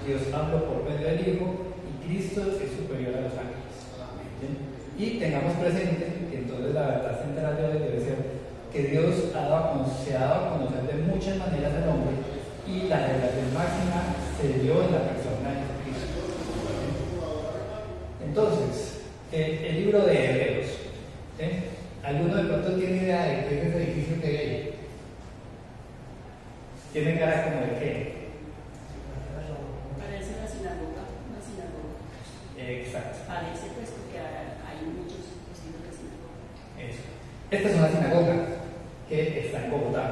Dios habló por medio del Hijo y Cristo es superior a los ángeles. ¿Sí? Y tengamos presente que entonces la verdad central de hoy debe ser que Dios se ha dado a conocer de muchas maneras al hombre y la revelación máxima se dio en la persona de Jesucristo. Entonces, el libro de Hebreos, ¿sí? ¿Alguno de pronto tiene idea de qué es ese edificio que hay ahí? ¿Tiene cara como de qué? Parece una sinagoga. Exacto. Parece pues porque hay muchos estilos de sinagoga. Eso. Esta es una sinagoga que está en Bogotá.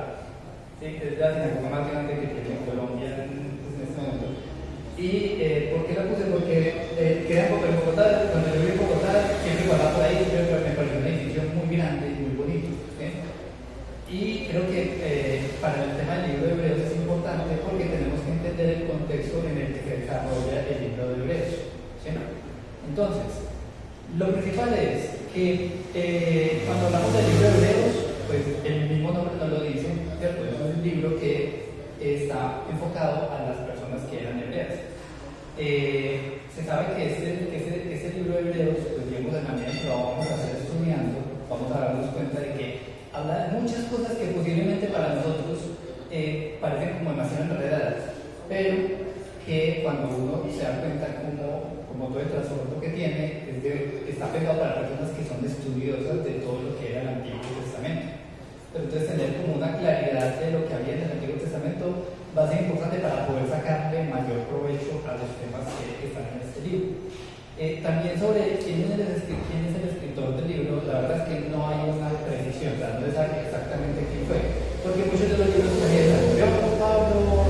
¿Sí? Es la sinagoga más grande que tiene en Colombia en este momento. ¿Y por qué la puse? Porque queda en Bogotá. Cuando yo viví en Bogotá, siempre pasaba por ahí, me pareció un edificio muy grande y muy bonito. ¿Sí? Y creo que para el tema del libro de Hebreos es importante porque tenemos que entender el contexto en el que se desarrolla el libro de Hebreos. ¿Sí? Entonces, lo principal es que cuando hablamos del libro de Hebreos, pues el mismo nombre nos lo dice, ¿cierto? Es un libro que está enfocado a las personas que eran hebreas. Se sabe que este libro de Hebreos, pues digamos, en la medida en que lo vamos a hacer estudiando, vamos a darnos cuenta de que habla de muchas cosas que posiblemente para nosotros parecen como demasiado enredadas, pero que cuando uno se da cuenta como todo el trasfondo que tiene, está pegado para personas que son estudiosas de todo lo que era el Antiguo Testamento. Pero entonces tener como una claridad de lo que había en el Antiguo Testamento va a ser importante para poder sacarle mayor provecho a los temas que están en este libro. También sobre quién es el escritor del libro, la verdad es que no hay una precisión, o sea, no se sabe exactamente quién fue, porque muchos de los libros comienzan, yo como Pablo,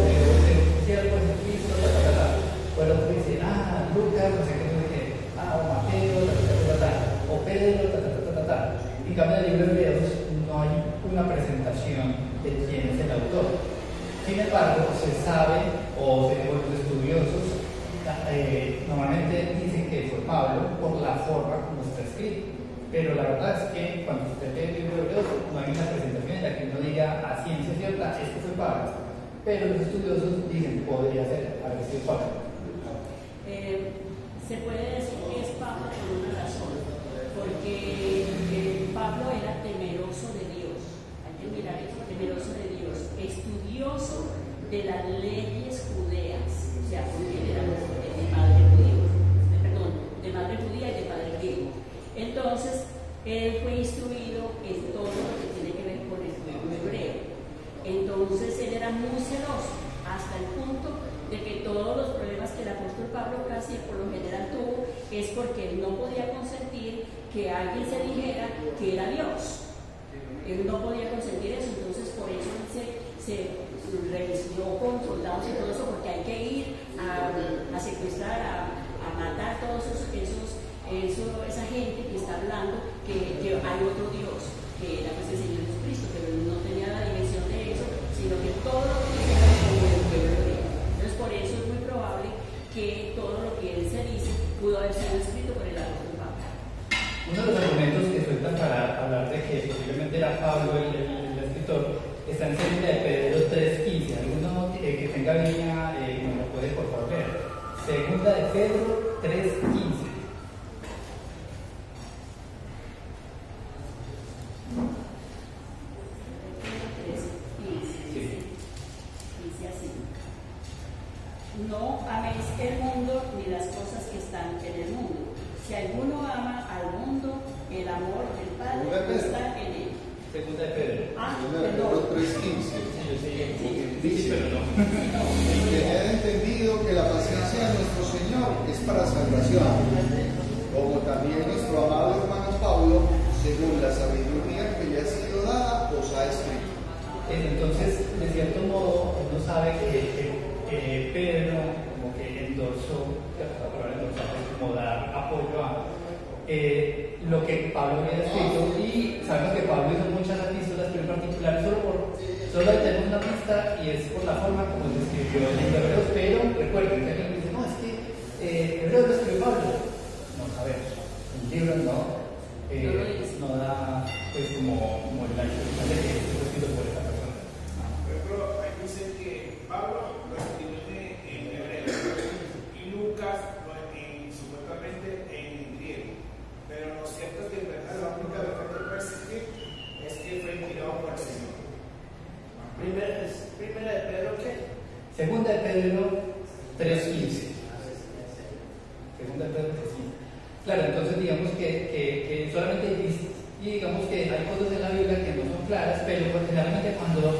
siervo de Cristo, o el otro dice, Lucas, no sé qué, o Mateo, o Pedro, En cambio, en el libro de Hebreos no hay una presentación de quién es el autor. Sin embargo, se sabe, o los estudiosos normalmente dicen que fue Pablo por la forma como está escrito. Pero la verdad es que cuando usted lee el libro de Hebreos, no hay una presentación en la que uno diga a ciencia cierta, este fue Pablo. Pero los estudiosos dicen, podría ser, haber sido Pablo. Se puede decir que es Pablo por una razón, porque Pablo era temeroso de Dios. Hay que mirar eso, temeroso de Dios, estudioso de las leyes judeas, o sea, porque él era de padre judío, de madre judía y de padre griego. Entonces, él fue instruido en todo lo que tiene que ver con el pueblo hebreo. Entonces, él era muy celoso, hasta el punto de que todos los problemas que el apóstol Pablo casi por lo general tuvo es porque él no podía consentir que alguien se dijera que era Dios. Él no podía consentir eso, entonces por eso se revisó con soldados y todo eso, porque hay que ir a secuestrar, a matar todos esa gente que está hablando que hay otro Dios, que era pues el Señor Jesucristo, pero él no tenía la dimensión de eso, sino que todo lo que era como el pueblo hebreo. Entonces por eso es muy probable que todo lo que él se dice pudo haber sido escrito por el apóstol Pablo. Uno de los argumentos que sueltan para hablar de que posiblemente era Pablo el escritor está en 2 de Pedro 3:15. Alguno que tenga Biblia me lo puede por favor ver. 2 de Pedro 3:15. No améis el mundo ni las cosas que están en el mundo. Si alguno ama al mundo, el amor del Padre no está en él. Segunda de Pedro. Perdón. 3:15. Sí, pero no. Que haya entendido que la paciencia de nuestro Señor es para salvación, como también nuestro amado hermano Pablo, según la sabiduría que le ha sido dada, os ha escrito. Entonces, de cierto modo, uno sabe que Pedro como que endorsó, la palabra endorsar es como dar apoyo a lo que Pablo había escrito, y sabemos que Pablo hizo muchas epístolas, pero en particular solo ahí tenemos una pista y es por la forma como se escribió el libro de Hebreos. Pero recuerden que alguien dice, no, es que Hebreos lo escribió Pablo. No sabemos, el libro no da pues como la instrucción de que esto fue escrito por esta persona. Pero ahí dice que Pablo lo escribió en hebreo. 3:15. Segunda de Pedro 3:15. Claro, entonces digamos que solamente y digamos que hay cosas en la Biblia que no son claras, pero pues, generalmente cuando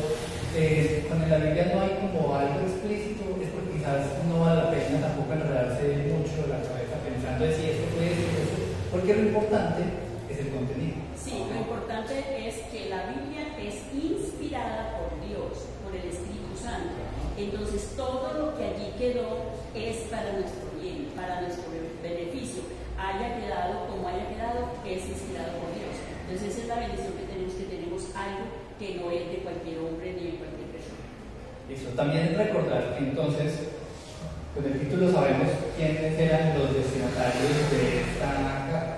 en la Biblia no hay como algo explícito es porque quizás no vale la pena tampoco enredarse mucho la cabeza pensando en si esto puede ser eso, porque lo importante es el contenido. Sí, lo importante es que la Biblia es inspirada por Dios, por el Espíritu Santo. Entonces todo lo que allí quedó es para nuestro bien, para nuestro beneficio. Haya quedado como haya quedado, es inspirado por Dios. Entonces esa es la bendición que tenemos algo que no es de cualquier hombre ni de cualquier persona. Eso también recordar que entonces, con el título sabemos quiénes eran los destinatarios de esta carta.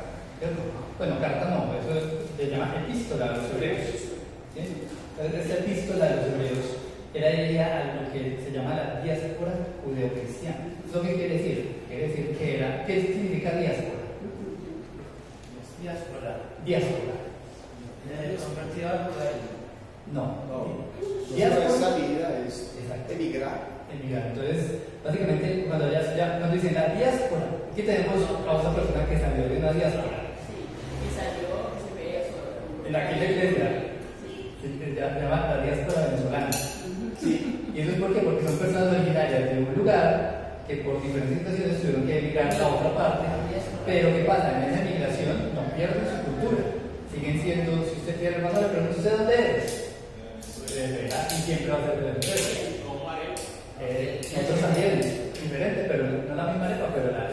Bueno, carta no, eso se llama epístola a los hebreos. ¿Sí? Entonces esta epístola a los hebreos era dirigida a lo que se llama la diáspora judeocristiana. ¿Eso qué quiere decir? Quiere decir que era, ¿qué significa diáspora? Diáspora. Convertida al judaísmo. No. Diáspora es salida, es Exacto. emigrar. Entonces, básicamente, cuando dicen la diáspora, aquí tenemos a otra persona que salió de una diáspora. Sí, que salió, que se veía solo. En aquella iglesia, se llama la diáspora venezolana. Sí. ¿Y eso es por qué? Porque son personas originarias de un lugar que por diferentes situaciones tuvieron que emigrar a otra parte. Pero ¿qué pasa? En esa migración no pierden su cultura. Siguen siendo, si usted quiere hermano, le pregunto, ¿usted dónde es? Y siempre va a ser de Venezuela. Nosotros también, diferente, pero no la misma arepa, pero la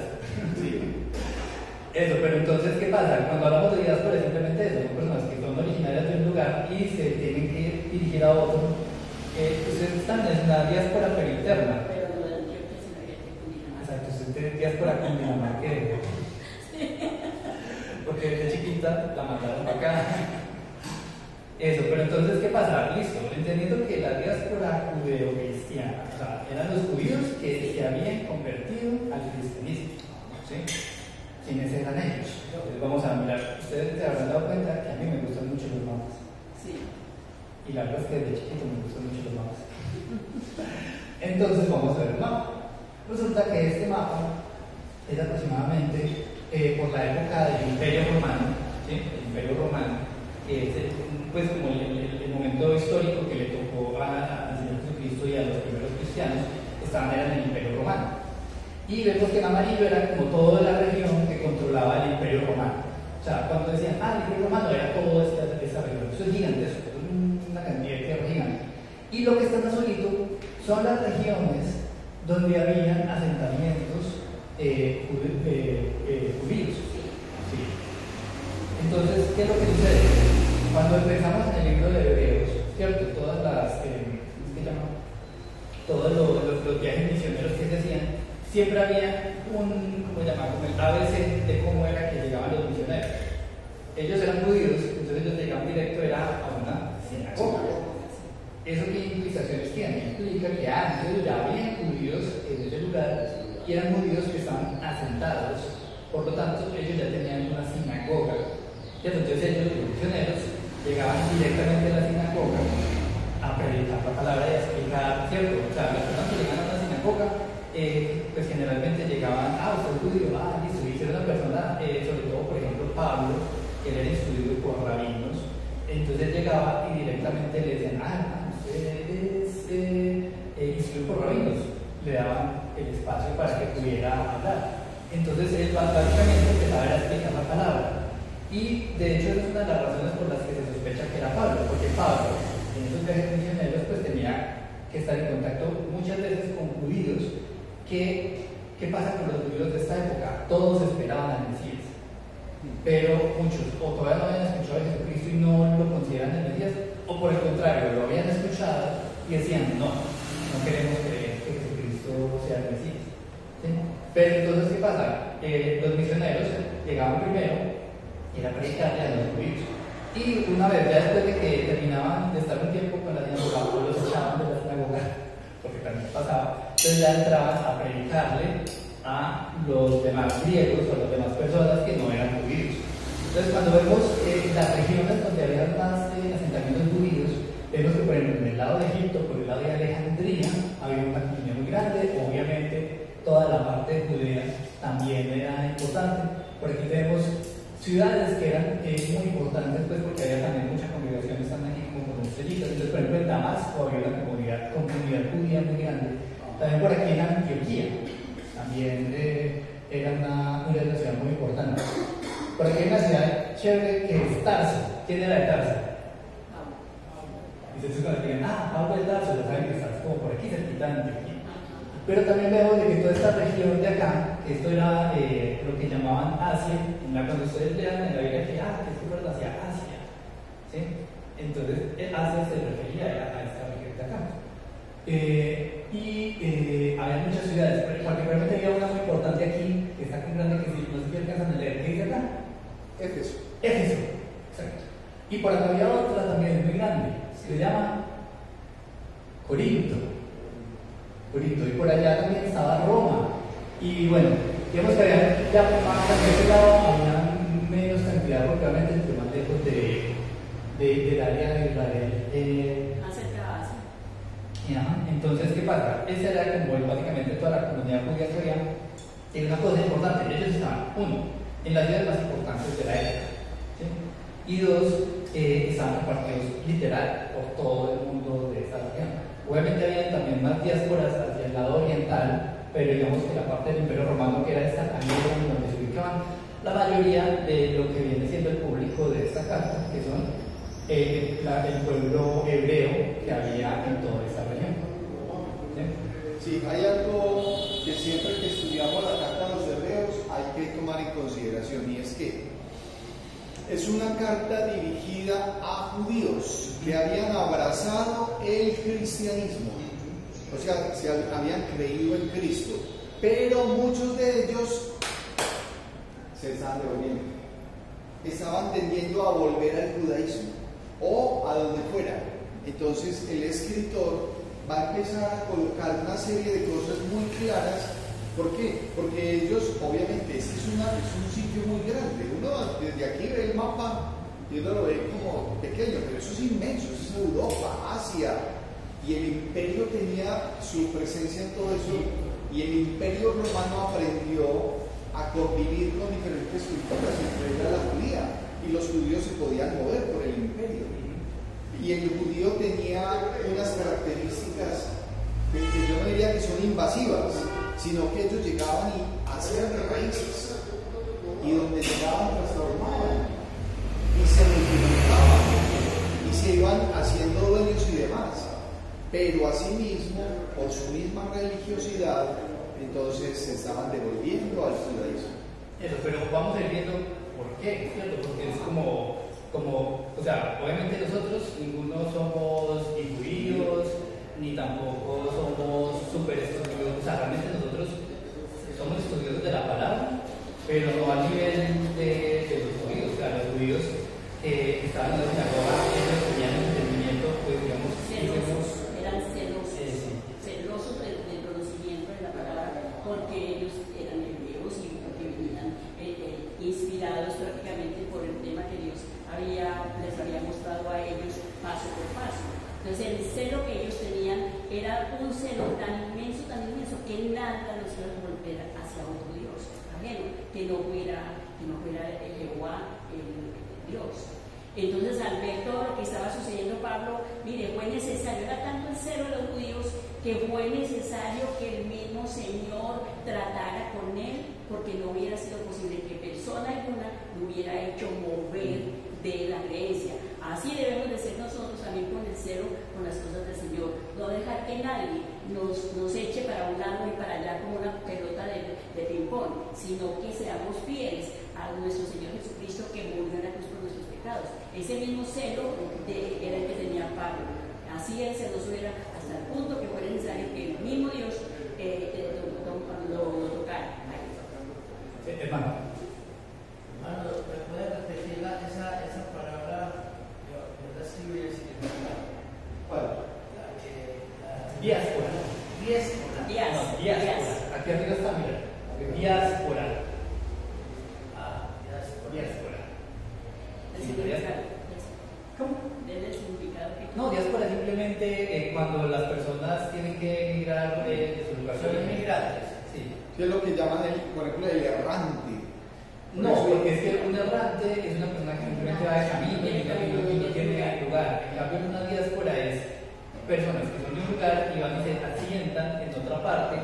sí. Eso, pero entonces, ¿qué pasa? Cuando hablamos de diáspora es simplemente eso, son personas que son originarias de un lugar y se tienen que dirigir a otro. Ustedes están en una diáspora pero interna. Pero no de Antioquia, sino de Cundinamarca. Exacto, usted es diáspora cundinamarqueña. Porque desde chiquita la mandaron para acá. Eso, pero entonces, ¿qué pasa? Listo, entendiendo que la diáspora judeo-cristiana, o sea, eran los judíos que se habían convertido al cristianismo, ¿sí? ¿Quiénes eran ellos? Entonces vamos a mirar, ustedes se habrán dado cuenta que a mí me gustan mucho los mapas. Sí. Y la verdad es que desde chiquito me gustan mucho los mapas. Entonces vamos a ver el mapa. Resulta que este mapa es aproximadamente por la época del Imperio Romano, ¿sí? El Imperio Romano, pues como el momento histórico que le tocó al Señor Jesucristo y a los primeros cristianos, estaban en el Imperio Romano. Y vemos que en amarillo era como toda la región que controlaba el Imperio Romano. O sea, cuando decían, el Imperio Romano era toda esa región. Eso es gigantesco, es una cantidad de tierra gigante. Y lo que está en azulito son las regiones donde habían asentamientos judíos. Sí. Entonces, ¿qué es lo que sucede? Cuando empezamos en el libro de Hebreos, ¿cierto? Todas las, todos los viajes misioneros que se hacían, siempre había como el ABC de cómo era que llegaban los misioneros. Ellos eran judíos, entonces ellos llegaban directo a una sinagoga. ¿Eso qué implicaciones tiene? Implica que antes ya habían judíos en ese lugar y eran judíos que estaban asentados, por lo tanto ellos ya tenían una sinagoga. Entonces ellos, los misioneros, llegaban directamente a la sinagoga a predicar la palabra y a explicar, ¿cierto? O sea, las personas que llegaban a la sinagoga, pues generalmente llegaban, usted es judío, listo, y si era una persona, sobre todo, por ejemplo, Pablo, que era instruido por rabinos, entonces llegaba y directamente le decían, usted es instruido por rabinos, le daban el espacio para que pudiera hablar. Entonces él básicamente empezaba a explicar la palabra. Y de hecho, esa es una de las razones por las que se sospecha que era Pablo, porque Pablo, en esos viajes misioneros, pues tenía que estar en contacto muchas veces con judíos. ¿Qué pasa con los judíos de esta época? Todos esperaban al Mesías, pero muchos o todavía no habían escuchado a Jesucristo y no lo consideran el Mesías, o por el contrario, lo habían escuchado y decían, no queremos creer que Jesucristo sea el Mesías. ¿Sí? Pero entonces, ¿qué pasa? Los misioneros llegaban primero y era predicarle a los judíos. Y una vez, ya después de que terminaban de estar un tiempo con la sinagoga, o los echaban de la sinagoga, porque también pasaba, entonces ya entraban a predicarle a los demás griegos o a las demás personas que no eran judíos. Entonces, cuando vemos las regiones donde había más asentamientos judíos, vemos que, por ejemplo, en el lado de Egipto, por el lado de Alejandría, había una comunidad muy grande, obviamente también era importante. Por aquí tenemos ciudades que eran muy importantes, pues porque había también mucha congregación, están aquí como con estrellitas. Entonces, por ejemplo, en Damasco había una comunidad judía muy grande. También por aquí en Antioquía, también era una ciudad muy importante. Por aquí hay una ciudad chévere que es Tarso. ¿Quién era de Tarso? Y se cuando digan, Pablo de Tarso, lo saben que está como por aquí cerquita de Antioquía. Pero también vemos de que toda esta región de acá, que esto era lo que llamaban Asia, cuando ustedes lean en la Biblia que esto fuera hacia Asia, ¿sí? Entonces Asia se refería a esta región de acá. Había muchas ciudades, particularmente había una muy importante aquí, que está con grande, que si no sé si alcanzan a leer, ¿qué dice acá? Éfeso. Éfeso, exacto. Y por acá había otra también muy grande, se llama Corinto. Y por allá también estaba Roma. Y bueno, digamos que había ya más hacia este lado, había menos cantidad, porque obviamente entre más lejos del área de Israel. Acerca Asia. Entonces, ¿qué pasa? Esa era como básicamente toda la comunidad judía que había. Y una cosa importante, ellos estaban, uno, en las ciudades más importantes de la época, ¿sí? Y dos, estaban repartidos literal por todo el mundo de esa región. Obviamente había también más diásporas hacia el lado oriental, pero digamos que la parte del Imperio Romano, que era esta también donde se ubicaban la mayoría de lo que viene siendo el público de esta carta, que son el pueblo hebreo que había en toda esa región. Sí, hay algo que siempre que estudiamos la carta a los hebreos hay que tomar en consideración, y es que es una carta dirigida a judíos que habían abrazado el cristianismo, o sea, se habían creído en Cristo, pero muchos de ellos se estaban devolviendo, estaban tendiendo a volver al judaísmo o a donde fuera. Entonces el escritor va a empezar a colocar una serie de cosas muy claras. ¿Por qué? Porque ellos, obviamente, es un sitio muy grande. Uno desde aquí ve el mapa y uno lo ve como pequeño, pero eso es inmenso, eso es Europa, Asia. Y el imperio tenía su presencia en todo eso, y el imperio romano aprendió a convivir con diferentes culturas, entre ellas la judía, y los judíos se podían mover por el imperio. Y el judío tenía unas características que yo no diría que son invasivas, sino que ellos llegaban y hacían raíces, y donde llegaban transformaban y se multiplicaban y se iban haciendo dueños y demás, pero asimismo por su misma religiosidad entonces se estaban devolviendo al judaísmo. Eso, pero vamos a ir viendo por qué, ¿cierto? Porque es como, o sea, obviamente nosotros ninguno somos judíos, ni tampoco somos súper estudiosos, o sea, realmente nosotros somos estudiosos de la palabra, pero no a nivel de los judíos. O sea, los judíos que estaban en la sinagoga, ellos tenían un entendimiento, pues digamos, eran celosos del conocimiento de la palabra, porque ellos eran hebreos y porque venían inspirados prácticamente por el tema que Dios les había mostrado a ellos paso por paso. Entonces el celo que ellos tenían era un celo tan inmenso que nada los iba a volver hacia otro Dios ajeno, que no fuera Jehová el Dios. Entonces al ver todo lo que estaba sucediendo, Pablo, mire, fue necesario, era tanto el celo de los judíos que fue necesario que el mismo Señor tratara con él, porque no hubiera sido posible que persona alguna lo hubiera hecho mover de la creencia. Así debemos de ser nosotros también con el celo, con las cosas del Señor. No dejar que nadie nos eche para un lado y para allá como una pelota de ping-pong, sino que seamos fieles a nuestro Señor Jesucristo, que murió en la cruz por nuestros pecados. Ese mismo celo era el que tenía Pablo. Así el celoso era hasta el punto que fue necesario que el mismo Dios lo tocara. Hermano, ¿me puede repetir esa palabra? Yo la escribí el significado. ¿cuál? Diáspora. Diáspora. Aquí arriba está, mira. Diáspora. Diáspora. El significado. ¿Cómo? ¿Del significado que? No, diáspora simplemente cuando las personas tienen que emigrar de su lugar. Son inmigrantes. Sí, ¿Qué es lo que llaman, por ejemplo, el errante? No, porque es que un errante es una persona que simplemente va de camino y no tiene lugar. En cambio, una diáspora es personas que son de un lugar y van y se asientan en otra parte,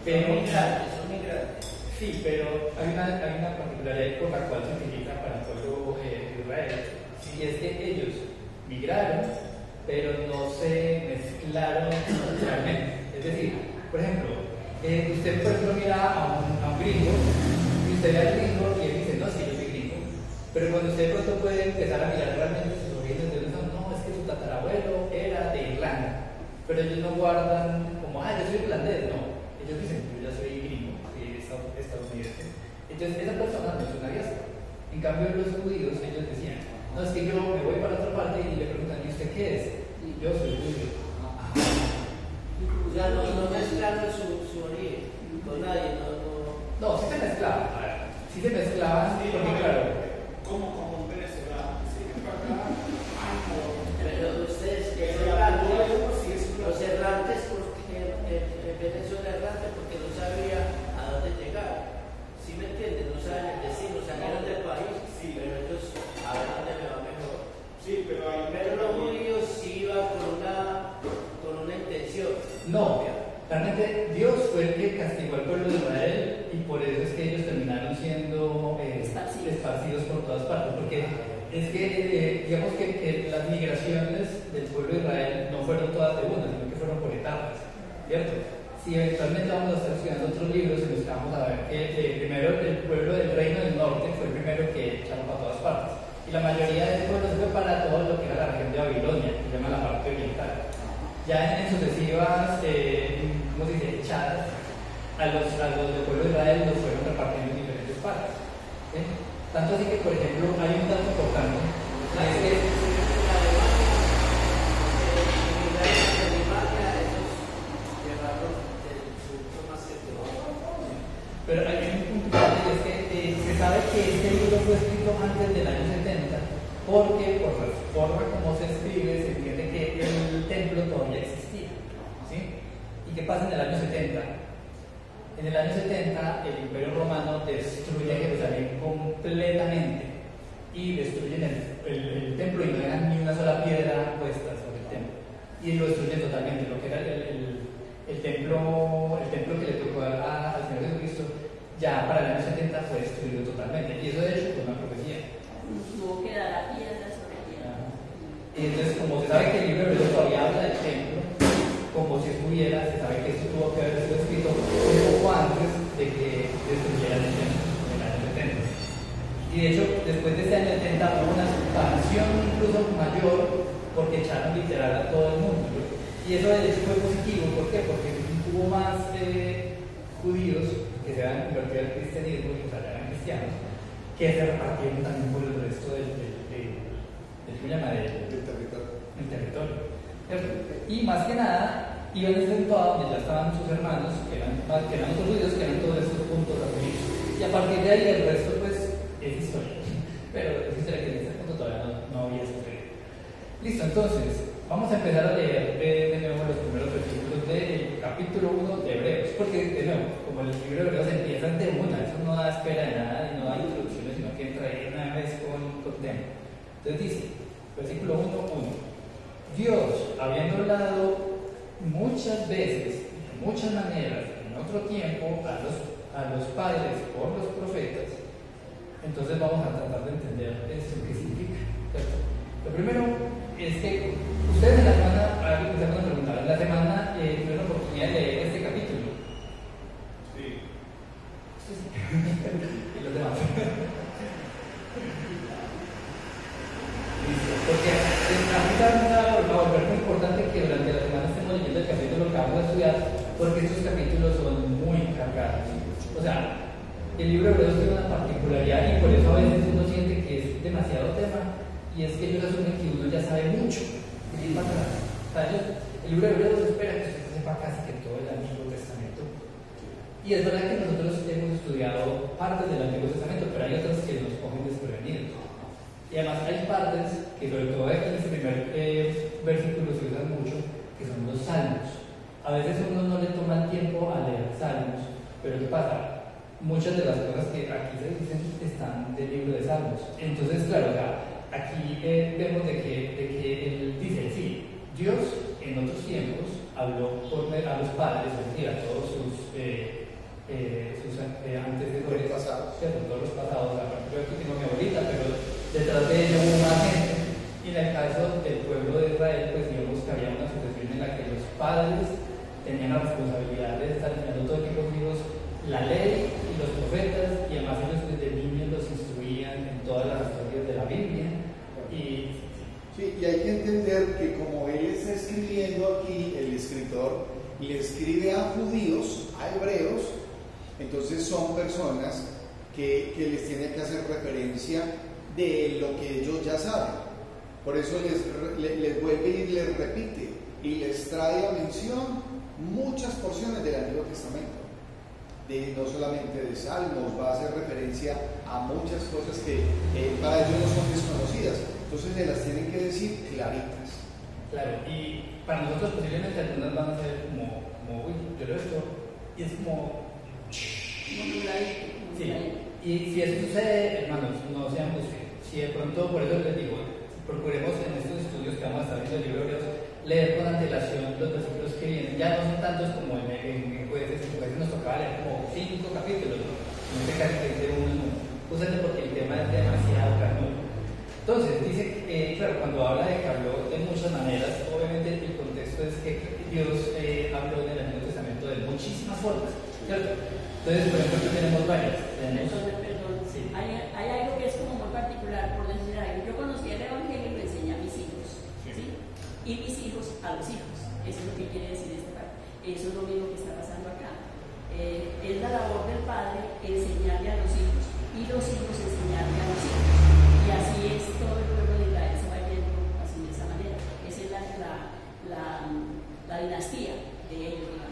pero son migrantes. sí, pero hay una particularidad por la cual se utiliza para el pueblo de Israel, y es que ellos migraron, pero no se mezclaron culturalmente. Es decir, por ejemplo, usted por ejemplo mira a un gringo, y usted ve al gringo y él dice, no, sí, yo soy gringo. Pero cuando usted de pronto puede empezar a mirar realmente sus orígenes de dónde son, no, es que su tatarabuelo era de Irlanda. Pero ellos no guardan como, yo soy irlandés, no. Ellos dicen, yo ya soy gringo, estadounidense. Entonces, esa persona no es una diáspora. En cambio, los judíos, ellos decían, no, es que yo me voy para otra parte y le preguntan, ¿y usted qué es? Y yo soy judío. Ya no mezclaron su origen con nadie, No, sí se mezclaban, a ver, sí se mezclaban, Sí, porque claro, como un venezolano, sí, para acá, pero ustedes, los errantes, porque en Venezuela errante porque no sabía a dónde llegar. ¿Sí me entienden? No saben el destino, salieron del país, Sí. pero ellos a ver dónde me va mejor. sí, pero hay Pero los judíos sí iban con una intención. no, realmente Dios fue el que castigó al pueblo de Israel y por eso es que ellos terminaron siendo esparcidos por todas partes, porque es que digamos que las migraciones del pueblo de Israel no fueron todas de una, sino que fueron por etapas, ¿cierto? Si eventualmente vamos a estar estudiando otros libros y nos vamos a ver que primero el pueblo del Reino del Norte fue el primero que echaron para todas partes, y la mayoría del pueblo se fue para todo lo que era la región de Babilonia, que se llama la parte oriental. Ya en sucesivas, ¿cómo se dice?, echadas, a los del pueblo de Israel los fueron repartiendo en diferentes partes. ¿Sí? Tanto así que, por ejemplo, hay un dato importante, es que pero hay un punto importante, y es que se sabe que este libro fue escrito antes del año 70, porque por la forma como se escribe se entiende que el templo todavía existía. ¿Sí? ¿Y qué pasa en el año 70? En el año 70 el Imperio Romano destruye Jerusalén completamente y destruyen el templo y no dejan ni una sola piedra puesta sobre el templo. Y lo destruyen totalmente, lo que era el templo que le tocó al Señor Jesucristo, ya para el año 70 fue destruido totalmente. Y eso de hecho fue una profecía. Tuvo que dar la piedra sobre piedra. Y entonces, como se sabe que el libro de Hebreos todavía habla del templo, como si estuviera, se sabe que esto tuvo que haber sido escrito un poco antes de que destruyeran el templo, en el año 70. Y de hecho, después de ese año 70 hubo una expansión incluso mayor, porque echaron literal a todo el mundo. Y eso de hecho fue positivo, ¿por qué? Porque hubo más judíos que se habían convertido al cristianismo y que eran cristianos, que se repartieron también por el resto del territorio. Y más que nada, iban acentuados, ya estaban sus hermanos, que eran otros judíos, que eran todos estos puntos afiliados. Y a partir de ahí el resto pues es historia. Pero es historia que en este punto todavía no había sucedido. Listo, entonces, vamos a empezar a leer de nuevo los primeros versículos del capítulo 1 de Hebreos, porque de nuevo, como el libro de Hebreos empieza de una, eso no da espera de nada y no da introducciones, sino que entra ahí una vez con tema. Entonces dice, versículo 1:1, Dios, habiendo hablado muchas veces, de muchas maneras, en otro tiempo, a los padres por los profetas, entonces vamos a tratar de entender esto qué significa. ¿Cierto? Lo primero es que ustedes en la semana tuvieron la oportunidad de leer este capítulo. Sí. Y los demás. Listo. Porque a mí también me va a volver muy importante que durante la semana estemos leyendo el capítulo que vamos a estudiar, porque estos capítulos son muy cargados. O sea, el libro de Hebreos tiene una particularidad y por eso a veces uno siente que es demasiado tema, y es que ellos asumen que uno ya sabe mucho. Y es para atrás. O sea, el libro de Hebreos espera que usted sepa casi que todo el Antiguo Testamento. Y es verdad que nosotros hemos estudiado partes del Antiguo Testamento, pero hay otras que nos cogen desprevenidos. Y además hay partes que, sobre todo aquí en este primer versículo, se usan mucho, que son los salmos. A veces uno no le toma el tiempo a leer salmos, pero pero ¿qué pasa? Muchas de las cosas que aquí se dicen están del libro de Salmos. Entonces, claro, aquí vemos de que él dice, sí, Dios en otros tiempos habló a los padres, es decir, a todos sus antecesores, todos los pasados. Yo aquí tengo a mi abuelita, pero detrás de ello hubo más gente. Y en el caso del pueblo de Israel, pues digamos que había una sucesión en la que los padres tenían la responsabilidad de estar enseñando todo el tiempo a sus hijos la ley y los profetas, y además ellos desde niños los instruían en todas las historias de la Biblia. Sí, y hay que entender que como él está escribiendo aquí, el escritor le escribe a judíos, a hebreos, entonces son personas que les tiene que hacer referencia de lo que ellos ya saben. Por eso les vuelve y les repite y les trae a mención muchas porciones del Antiguo Testamento. No solamente de Salmos, va a hacer referencia a muchas cosas que para ellos no son desconocidas, entonces se las tienen que decir claritas. Claro, y para nosotros posiblemente algunas van a ser como uy, yo lo he hecho, y es como... Sí, y si eso sucede, hermanos, no sean busquen. Si de pronto, por eso les digo, procuremos en estos estudios que vamos a estar viendo el libro de Hebreos, leer con antelación los versículos que vienen. Ya no son tantos como en jueces, en jueces nos tocaba leer como 5 capítulos, ¿no? En este caso que dice uno, úsate porque el tema es demasiado grande. Entonces, dice, claro, cuando habla de que habló de muchas maneras, obviamente el contexto es que Dios habló en el Antiguo Testamento de muchísimas formas, ¿cierto? Entonces, por ejemplo, tenemos varias. Perdón. Sí. Hay algo que es como muy particular, por decir algo. Yo conocí el Evangelio y lo enseñé a mis hijos, ¿sí? Y mis hijos a los hijos. Eso es lo que quiere decir esta parte. Eso es lo mismo que está pasando acá. Es la labor del padre enseñarle a los hijos y los hijos enseñarle a los hijos. Y así es todo el pueblo de Israel, se va yendo así de esa manera. Esa es la dinastía de ellos, digamos.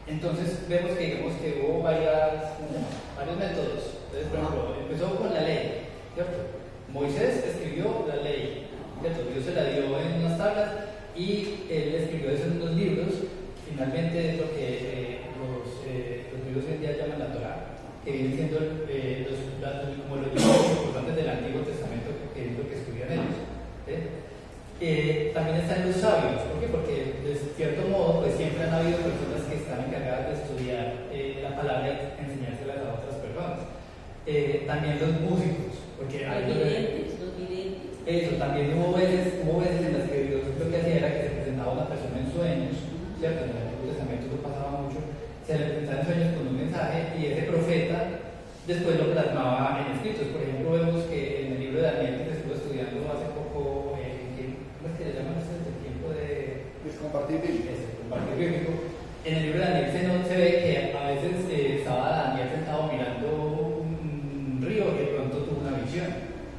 Entonces vemos que hubo varios métodos. Entonces, por ejemplo, empezó con la ley, ¿cierto? Moisés escribió la ley, ¿cierto? Dios se la dio en unas tablas y él escribió eso en unos libros. Finalmente es lo que los libros hoy en día llaman la Torá, que vienen siendo como los libros importantes del Antiguo Testamento, que es lo que estudian ellos. También están los sabios. ¿Por qué? Porque de cierto modo pues siempre han habido personas que están encargadas de estudiar la palabra y enseñárselas a otras personas. También los músicos, porque los videntes. Eso, también hubo veces en las que Dios lo que hacía era que se presentaba una persona en sueños, ¿cierto? En el Antiguo Testamento eso pasaba mucho, se le presentaba en sueños con un mensaje y ese profeta después lo plasmaba en escritos. Por ejemplo, vemos que en el libro de Daniel, que se estuvo estudiando hace poco, ¿cómo es que le llaman ustedes el tiempo de compartir bíblico? Compartir bíblico. En el libro de Daniel se ve que a veces estaba Daniel sentado mirando un río y de pronto tuvo una visión,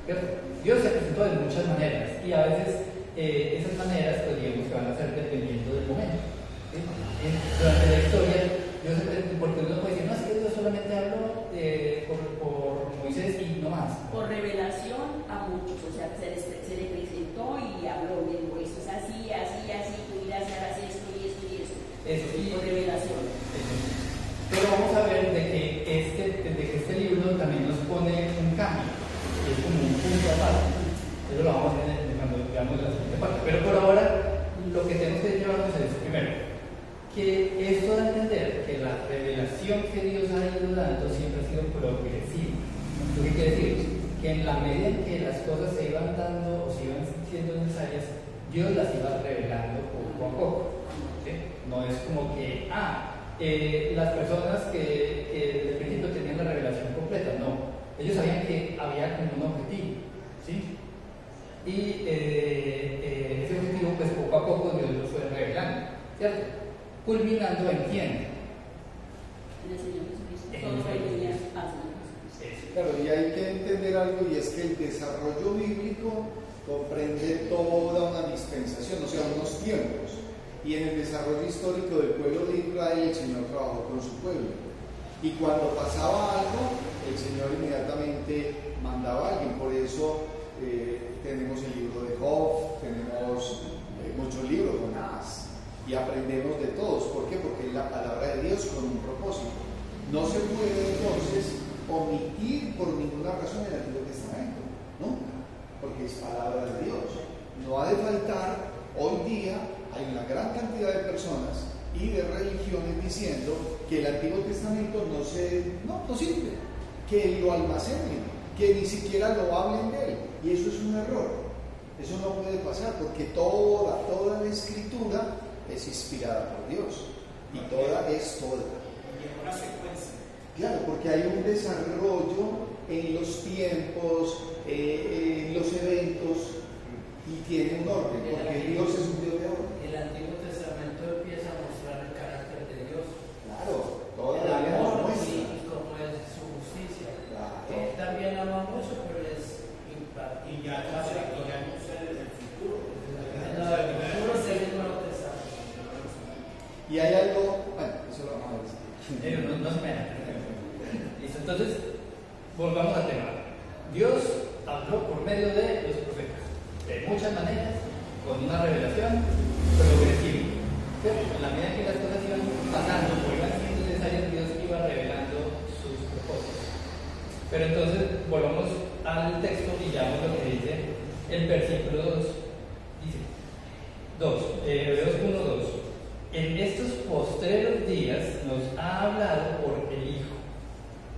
¿cierto? Dios se presentó de muchas maneras y a veces esas maneras pues digamos que van a ser dependiendo del momento, ¿sí? Durante la historia Dios se presentó, porque uno puede decir, no, es que Dios solamente habló por Moisés y no más. Por revelación a muchos, o sea, se le presentó y habló, le dijo, esto es así, tú irás a hacer esto y esto y eso. Eso sí. Por revelación. Pero vamos a ver de que este libro también nos pone un cambio, que es como un punto aparte. Eso lo vamos a ver cuando veamos la siguiente parte. Pero por ahora, lo que tenemos que llevarnos es, primero, que esto da a entender que la revelación que Dios ha ido dando siempre ha sido progresiva. ¿Lo que quiere decir? Que en la medida en que las cosas se iban dando o se iban siendo necesarias, Dios las iba revelando poco a poco. ¿Sí? No es como que, las personas que desde el principio tenían la revelación completa, no. Ellos sabían que había como un objetivo, ¿sí? Y ese objetivo, pues poco a poco Dios lo fue revelando, ¿cierto? Culminando en quién. En el Señor Jesucristo. Todo venía al Señor Jesucristo. Claro, y hay que entender algo, y es que el desarrollo bíblico comprende toda una dispensación, o sea, unos tiempos. Y en el desarrollo histórico del pueblo de Israel, el Señor trabajó con su pueblo. Y cuando pasaba algo, el Señor inmediatamente mandaba a alguien. Por eso tenemos el libro de Job, tenemos muchos libros, Jonás, y aprendemos de todos. ¿Por qué? Porque es la palabra de Dios con un propósito. No se puede entonces omitir por ninguna razón el Antiguo Testamento, nunca, porque es palabra de Dios. No ha de faltar, hoy día hay una gran cantidad de personas y de religiones diciendo que el Antiguo Testamento no sirve, que lo almacenen, que ni siquiera lo hablen de él, y eso es un error. Eso no puede pasar, porque toda la Escritura es inspirada por Dios, y toda es toda. Y en una secuencia. Claro, porque hay un desarrollo en los tiempos, en los eventos, y tiene un orden, porque Dios es un Dios de orden. El Antiguo Testamento empieza a mostrar el carácter de Dios. Claro, toda El la vida nos amor muestra. y cómo es su justicia. Claro. Él también ama mucho, pero es impar. Y ya no sé desde el futuro. No, el futuro es el Nuevo Testamento. Y hay algo, bueno, eso lo vamos a decir. No se me da. Listo, entonces, volvamos al tema. Dios habló por medio de los profetas, de muchas maneras, con una revelación progresiva. En la medida que las cosas iban pasando o iban siendo necesarias, Dios iba revelando sus propósitos. Pero entonces, volvamos al texto y veamos lo que dice el versículo 2. Dice, Hebreos 1:2. En estos postreros días nos ha hablado por el Hijo.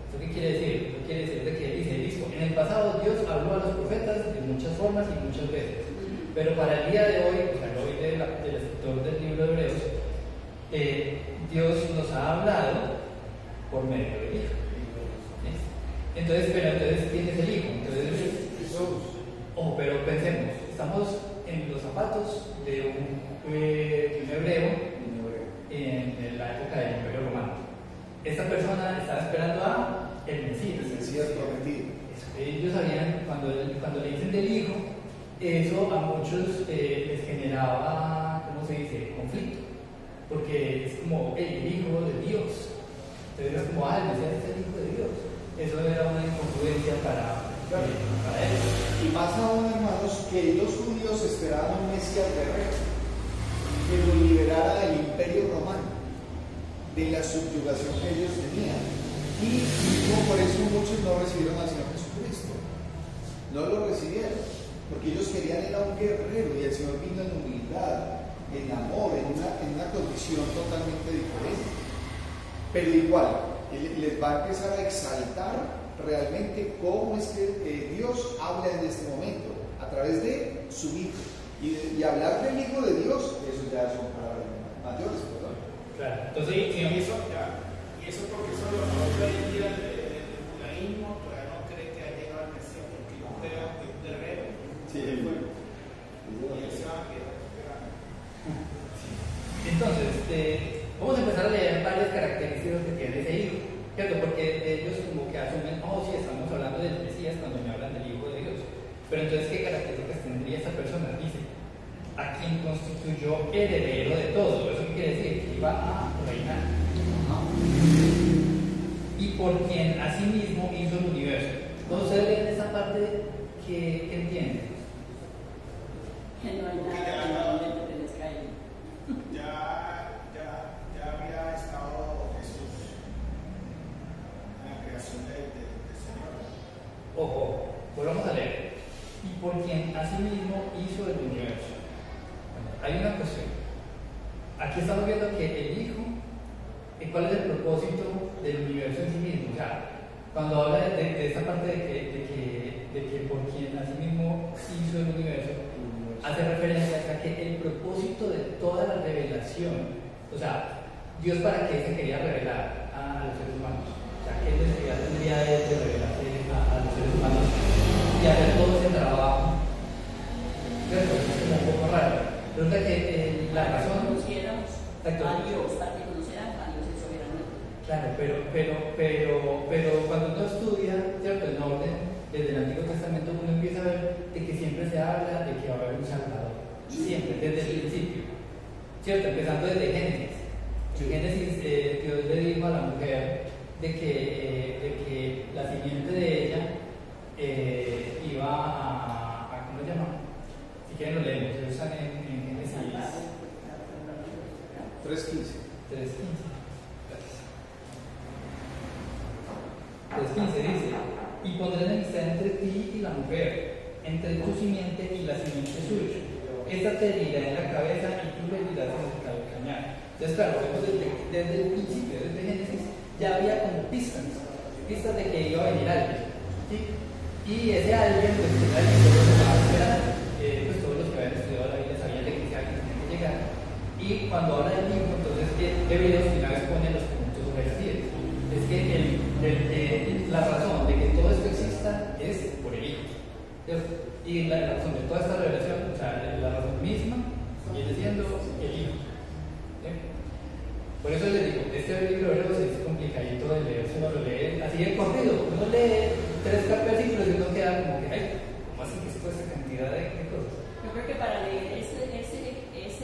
¿Esto qué quiere decir? Quiere decir de que dice, listo, en el pasado Dios habló a los profetas de muchas formas y muchas veces. Pero para el día de hoy, o sea, hoy del escritor del libro de Hebreos, Dios nos ha hablado por medio del Hijo. ¿Sí? Entonces, ¿quién es el Hijo? Pero pensemos, estamos en los zapatos de un hebreo en la época del Imperio Romano. Esta persona estaba esperando a el Mesías. El Mesías prometido. Ellos sabían, cuando le dicen del Hijo, eso a muchos les generaba, ¿cómo se dice?, conflicto. Porque es como, el Hijo de Dios. Entonces era como, el Mesías es el Hijo de Dios. Eso era una incongruencia para ellos. Y más aún, hermanos, que los judíos esperaban un Mesías guerrero que los liberara del Imperio Romano, de la subyugación que ellos tenían. Y por eso muchos no recibieron al Señor Jesucristo. No lo recibieron, porque ellos querían era un guerrero, y el Señor vino en humildad, en amor, en una condición totalmente diferente. Pero igual, les va a empezar a exaltar realmente cómo es que Dios habla en este momento, a través de su Hijo. Y hablar del Hijo de Dios, eso ya son palabras mayores, perdón. Claro, entonces, Y eso porque solo hoy en día el judaísmo todavía no cree que ha llegado el Mesías, porque yo creo que es un guerrero. Sí, Y él se va a quedar. Entonces, vamos a empezar a leer varias características que tiene ese Hijo, ¿cierto? Porque ellos como que asumen, sí, estamos hablando del Mesías cuando me hablan del Hijo de Dios. Pero entonces, ¿qué características tendría esta persona? Dice, a quien constituyó heredero de todo. ¿Eso qué quiere decir? Que iba a reinar. Y por quien asimismo hizo el universo. Cuando ustedes leen esa parte, ¿qué entienden? Que no hay nada que no le pertenezca a él. Ya había estado Jesús en la creación del Señor. Ojo, volvamos a leer. Y por quien asimismo hizo el universo. Bueno, hay una cuestión. Aquí estamos viendo que el Hijo, ¿cuál es el propósito del universo en sí mismo? O sea, cuando habla de esta parte de que por quien asimismo hizo el universo, hace referencia a que el propósito de toda la revelación, o sea, Dios para qué se quería revelar a los seres humanos, o sea, qué necesidad tendría de revelarse a los seres humanos y hacer todo ese trabajo. ¿Cierto? Es como un poco raro. Resulta que la razón. Conociéramos a Dios, para que conocieran a Dios en soberanía. Claro, pero cuando uno estudia, ¿cierto?, en orden, desde el Antiguo Testamento uno empieza a ver de que siempre se habla de que va a haber un Salvador. Siempre, desde el principio. ¿Cierto? Empezando desde Génesis. En Génesis, Dios le dijo a la mujer de que la simiente de ella iba a ¿cómo se llama? Si quieren lo leemos, ellos están en Génesis. 3:15 dice, y pondré enemistad entre ti y la mujer, entre tu simiente y la simiente suya. Esta te herirá en la cabeza y tú le herirás en el calcañar. Entonces, claro, vemos desde el principio, desde Génesis, ya había como pistas de que iba a venir alguien, ¿sí? Y ese alguien, pues era alguien que se va a esperar, pues todos los que habían estudiado la Biblia sabían de que ese alguien tenía que llegar. Y cuando habla del hijo, entonces Hebreos una vez pone los puntos sobre las ideas. Es que la razón de que todo esto exista es por el hijo, ¿cierto? Y la razón de toda esta revelación, o sea, la razón misma viene siendo el hijo, ¿sí? Por eso les digo, este libro de Hebreos es complicadito de leer, si uno lo lee así de corrido, uno lee 3 versículos y uno queda como que, ay, ¿cómo así que es toda esta cantidad de cosas? Yo creo que para leer ese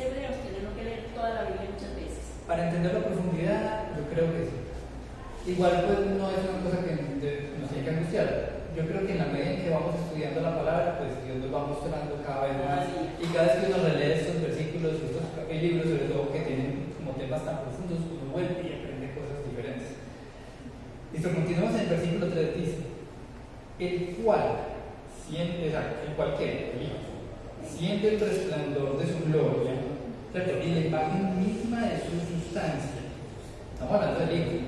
Hebreos tenemos que leer toda la Biblia muchas veces. Para entender la profundidad, yo creo que sí. Igual pues no es una cosa que nos tiene que angustiar. Yo creo que en la medida en que vamos estudiando la palabra, pues Dios nos va mostrando cada vez más. Y cada vez que uno relee estos versículos, estos libros, sobre todo que tienen como temas tan profundos, uno vuelve y aprende cosas diferentes. Listo, continuamos en el versículo 3, dice, el cual siente el resplandor de su gloria, ¿cierto? Y la imagen misma de su sustancia. Estamos hablando del hijo,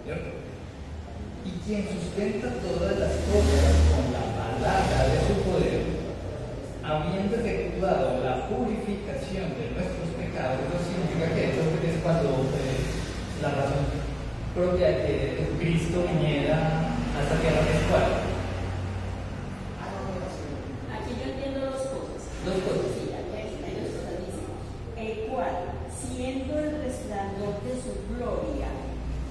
¿cierto? Y quien sustenta todas las cosas con la palabra de su poder, habiendo efectuado la purificación de nuestros pecados. Eso significa que esto es cuando la razón propia de que Cristo viniera a esta tierra es cuál. Aquí yo entiendo dos cosas. Sí, hay dos cosas. Dice, el cual, siendo el resplandor de su gloria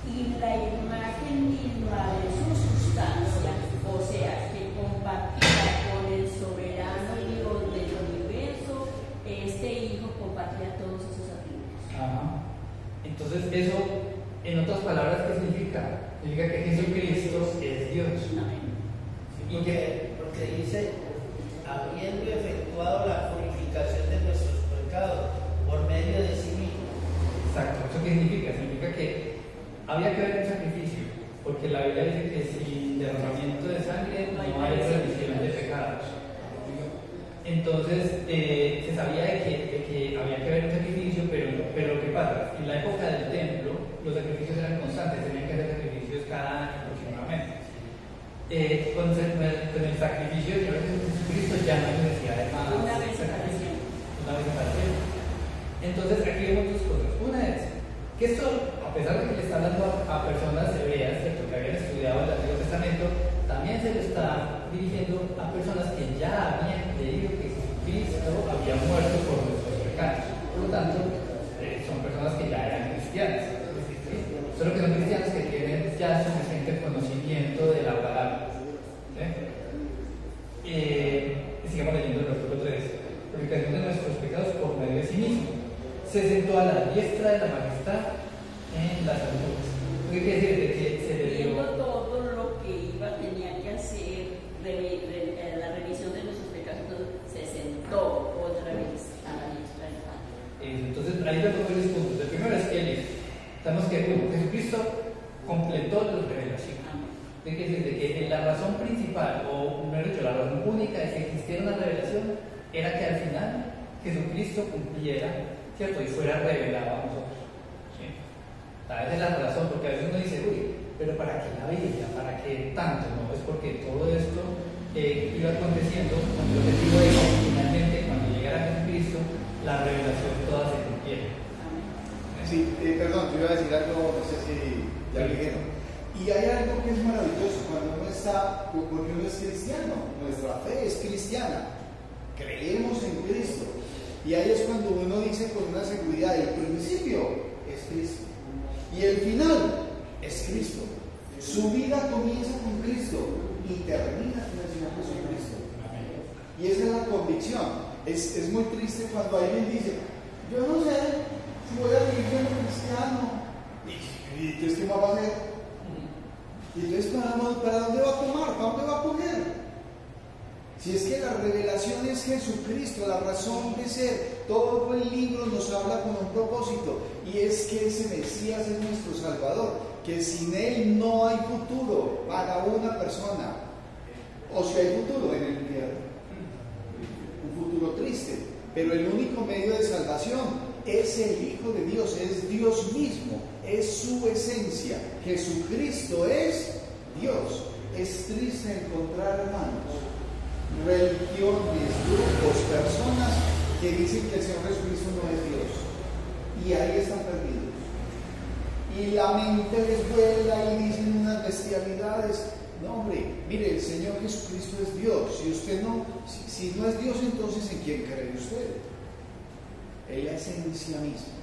y la imagen misma de su sustancia, o sea, que compartía con el soberano Dios del universo, este hijo compartía todos esos atributos. Ajá. Entonces eso, en otras palabras, ¿qué significa? Significa que Jesucristo es Dios. Porque dice, habiendo efectuado la purificación de nuestros pecados por medio de sí mismo. Exacto. ¿Eso qué significa? Significa que había que haber un sacrificio, porque la Biblia dice que sin derramamiento de sangre no hay remisión de pecados. Entonces se sabía de que había que haber un sacrificio, pero ¿qué pasa? En la época del templo los sacrificios eran constantes, tenían que hacer sacrificios cada año aproximadamente. Con el sacrificio del Señor Jesucristo ya no hay necesidad de más. Una vez para siempre. Una vez para siempre. Entonces aquí vemos dos cosas. Una es que esto, a pesar de que le está hablando a personas hebreas, ¿cierto?, que habían estudiado el Antiguo Testamento, también se le está dirigiendo a personas que ya habían creído que Jesucristo había muerto por nuestros pecados. Por lo tanto, son personas que ya eran cristianas. ¿Sí? Solo que son cristianos que tienen ya suficiente conocimiento de la palabra. ¿Sí? Sigamos leyendo el versículo 3. Purificación de nuestros pecados por medio de sí mismo. Se sentó a la diestra de la majestad en las alturas. ¿Qué quiere decir? De que se le dio todo lo que tenía que hacer, la revisión de nuestros pecados, entonces se sentó otra vez a la diestra del Padre. Entonces, ahí vemos varios puntos. El primero es que él hizo. Sabemos que Jesucristo completó la revelación. ¿Qué quiere decir? De que la razón principal, o mejor dicho, la razón única de que existiera una revelación, era que al final Jesucristo cumpliera, ¿cierto?, y fuera revelado a nosotros. ¿Sí? Esa es la razón, porque a veces uno dice, uy, pero ¿para qué la Biblia? ¿Para qué tanto? No, es porque todo esto iba aconteciendo con el objetivo de que finalmente, cuando llegara Jesucristo, la revelación toda se cumpliera. Sí, perdón, te iba a decir algo, no sé si ya lo dijeron. Y hay algo que es maravilloso cuando uno está, porque uno es cristiano, nuestra fe es cristiana, creemos en Cristo. Y ahí es cuando uno dice con una seguridad, el principio es Cristo y el final es Cristo. Su vida comienza con Cristo y termina con el Señor Jesucristo. Y esa es la convicción. Es muy triste cuando alguien dice, yo no sé si voy a vivir siendo cristiano. ¿Y entonces qué va a hacer? Y entonces ¿para dónde va a tomar? ¿Para dónde va a coger? Si es que la revelación es Jesucristo, la razón de ser, todo el libro nos habla con un propósito, y es que ese Mesías es nuestro Salvador. que sin Él no hay futuro para una persona, o si hay futuro en el infierno, un futuro triste, pero el único medio de salvación es el Hijo de Dios, es Dios mismo, es su esencia. Jesucristo es Dios. Es triste encontrar, hermanos, religiones, grupos, personas que dicen que el Señor Jesucristo no es Dios, y ahí están perdidos. Y la mente les vuela y dicen unas bestialidades. No, hombre, mire, el Señor Jesucristo es Dios. Si usted no, si no es Dios, entonces ¿en quién cree usted? Es la esencia misma.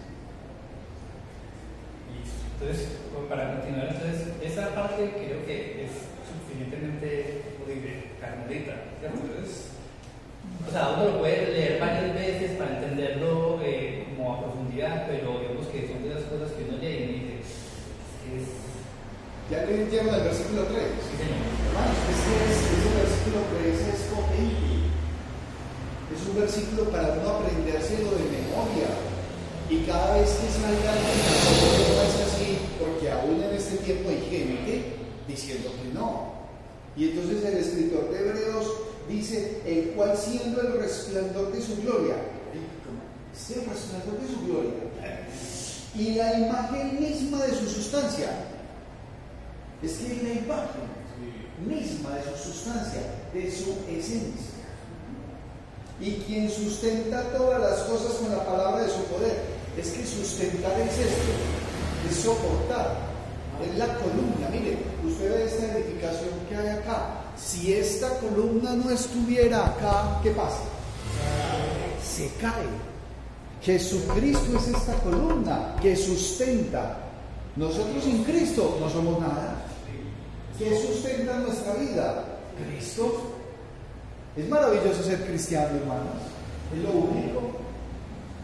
Listo. Entonces, para continuar, entonces, esa parte creo que es suficientemente carnalita, ¿cierto? Entonces, o sea, uno lo puede leer varias veces para entenderlo como a profundidad, pero digamos que son de las cosas que uno lee y dice, ¿Ya le entiendo el versículo 3? Sí, señor. Hermanos, ese versículo 3 es potente. Es un versículo para uno aprendérselo de memoria. Y cada vez que salga no es así, porque aún en este tiempo hay gente diciendo que no. Y entonces el escritor de Hebreos dice, el cual siendo el resplandor de su gloria, es el resplandor de su gloria, y la imagen misma de su sustancia. Es que es la imagen misma de su sustancia, de su esencia. Y quien sustenta todas las cosas con la palabra de su poder. Es que sustentar es esto, es soportar, es la columna. Mire, usted ve esta edificación que hay acá. Si esta columna no estuviera acá, ¿qué pasa? Se cae. Jesucristo es esta columna que sustenta. Nosotros sin Cristo no somos nada. ¿Qué sustenta nuestra vida? Cristo. Es maravilloso ser cristiano, hermanos. Es lo único.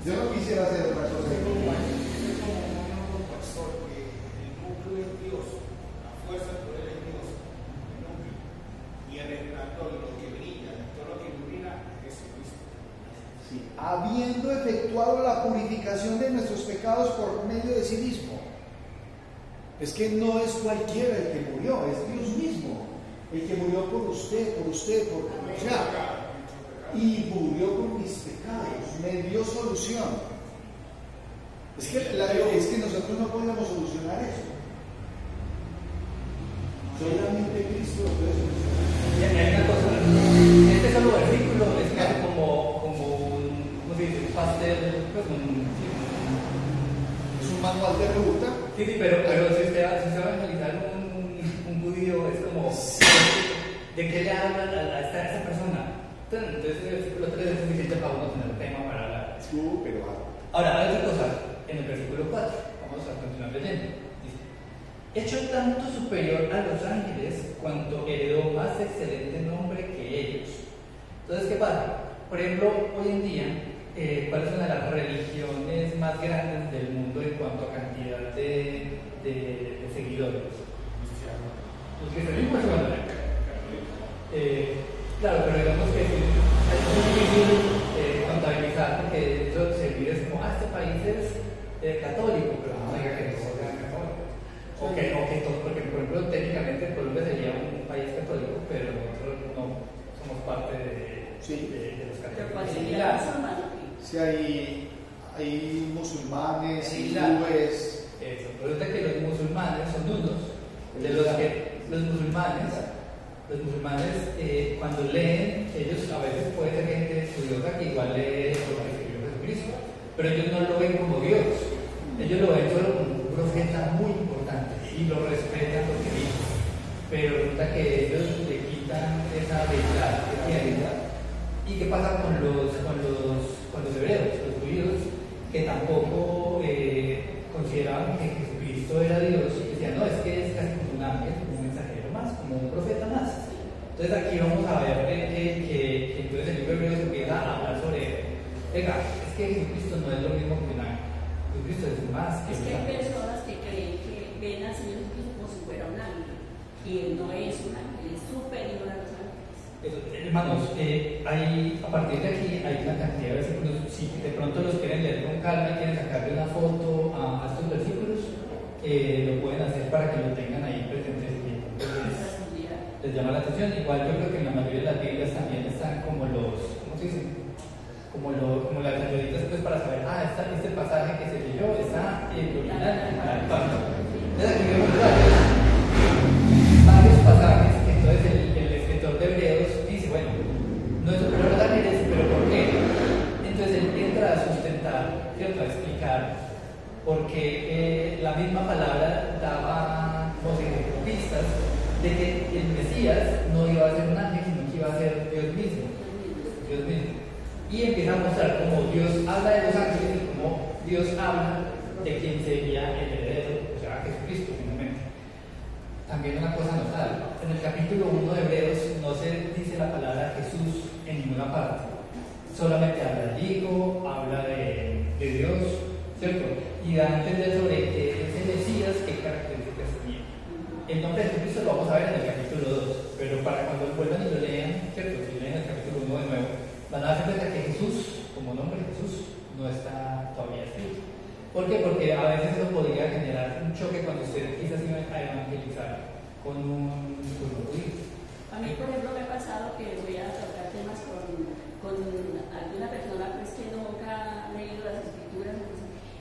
Yo no quisiera hacer otra cosa. Es como un pastor que el núcleo es Dios, la fuerza del poder es Dios, el núcleo. Y el resplandor, lo que brilla, todo lo que ilumina es Jesucristo. Sí. Habiendo efectuado la purificación de nuestros pecados por medio de sí mismo. Es que no es cualquiera el que murió, es Dios mismo. El que murió por usted, o sea, y murió por mis pecados, me dio solución. Es que nosotros no podemos solucionar eso. Solamente Cristo lo puede solucionar. Y hay una cosa, este solo versículo es casi como un, ¿cómo se dice? Un pastel, pues Es un manual de ruta. Sí, pero si usted va a analizar un judío, es como, ¿de qué le hablan a esta persona? Entonces el versículo 3 es suficiente para uno tener tema para hablar. Pero Ahora, hay otra cosa, en el versículo 4, vamos a continuar leyendo. Dice, hecho tanto superior a los ángeles, cuanto heredó más excelente nombre que ellos. Entonces, ¿qué pasa? Por ejemplo, hoy en día, ¿cuál es una de las religiones más grandes del mundo en cuanto a cantidad de seguidores? Los cristianismos es una claro, pero digamos que es muy difícil contabilizar, porque eso se mide como, este país es católico, pero no diga que todos sean católicos. O que todos, porque por ejemplo, técnicamente Colombia sería un país católico, pero nosotros no somos parte de los católicos. Si hay musulmanes, hindúes. Eso, resulta que los musulmanes son unos de los que los musulmanes, cuando leen, ellos a veces puede ser gente estudiosa que igual lee lo que escribió Jesucristo, pero ellos no lo ven como Dios, ellos lo ven solo como un profeta muy importante y lo respetan porque dice, pero resulta que ellos le quitan esa deidad que tienen. ¿Y qué pasa con los hebreos, los judíos, que tampoco consideraban que Jesucristo era Dios y decían, no, es que es casi como un ángel, como un mensajero más, como un profeta más? Entonces aquí vamos a ver que entonces el libro de Hebreos empieza a hablar sobre, venga, es que Jesucristo no es lo mismo que un ángel, Jesucristo es más que Es un que hay ángel. personas que creen que ven al Señor Jesucristo como si fuera un ángel, y él no es un ángel, es superior a los ángeles. Hermanos, a partir de aquí hay una cantidad de versículos. Si de pronto los quieren leer con calma y quieren sacarle una foto a estos versículos, lo pueden hacer para que lo tengan ahí presente. Les llama la atención. Igual yo creo que en la mayoría de las Biblias también están como los, ¿cómo se dice? Como las ayuditas pues para saber, este pasaje que se leyó está en el original, entonces aquí vemos varios pasajes. Entonces el escritor de Hebreos dice, bueno, no es superior a Daniel, pero ¿por qué? Entonces él entra a sustentar, ¿cierto? A explicar por qué la misma palabra daba pistas de que el Mesías no iba a ser un ángel, sino que iba a ser Dios mismo. Y empieza a mostrar cómo Dios habla de los ángeles y cómo Dios habla de quien sería el heredero, o sea, Jesucristo, finalmente. También una cosa notable, en el capítulo 1 de Hebreos no se dice la palabra Jesús en ninguna parte, solamente habla del Hijo, habla de Dios, ¿cierto? Y da a entender sobre ese Mesías qué características tenía. El nombre de Jesucristo lo vamos a ver en el capítulo 2, pero para cuando vuelvan y lo lean, ¿cierto? Si leen el capítulo 1 de nuevo, van a darse cuenta que Jesús, como nombre Jesús, no está todavía escrito. ¿Por qué? Porque a veces eso podría generar un choque cuando usted quizás iba a evangelizar con un judío. A mí, por ejemplo, me ha pasado que voy a tratar temas con alguna persona pues, que nunca ha leído las escrituras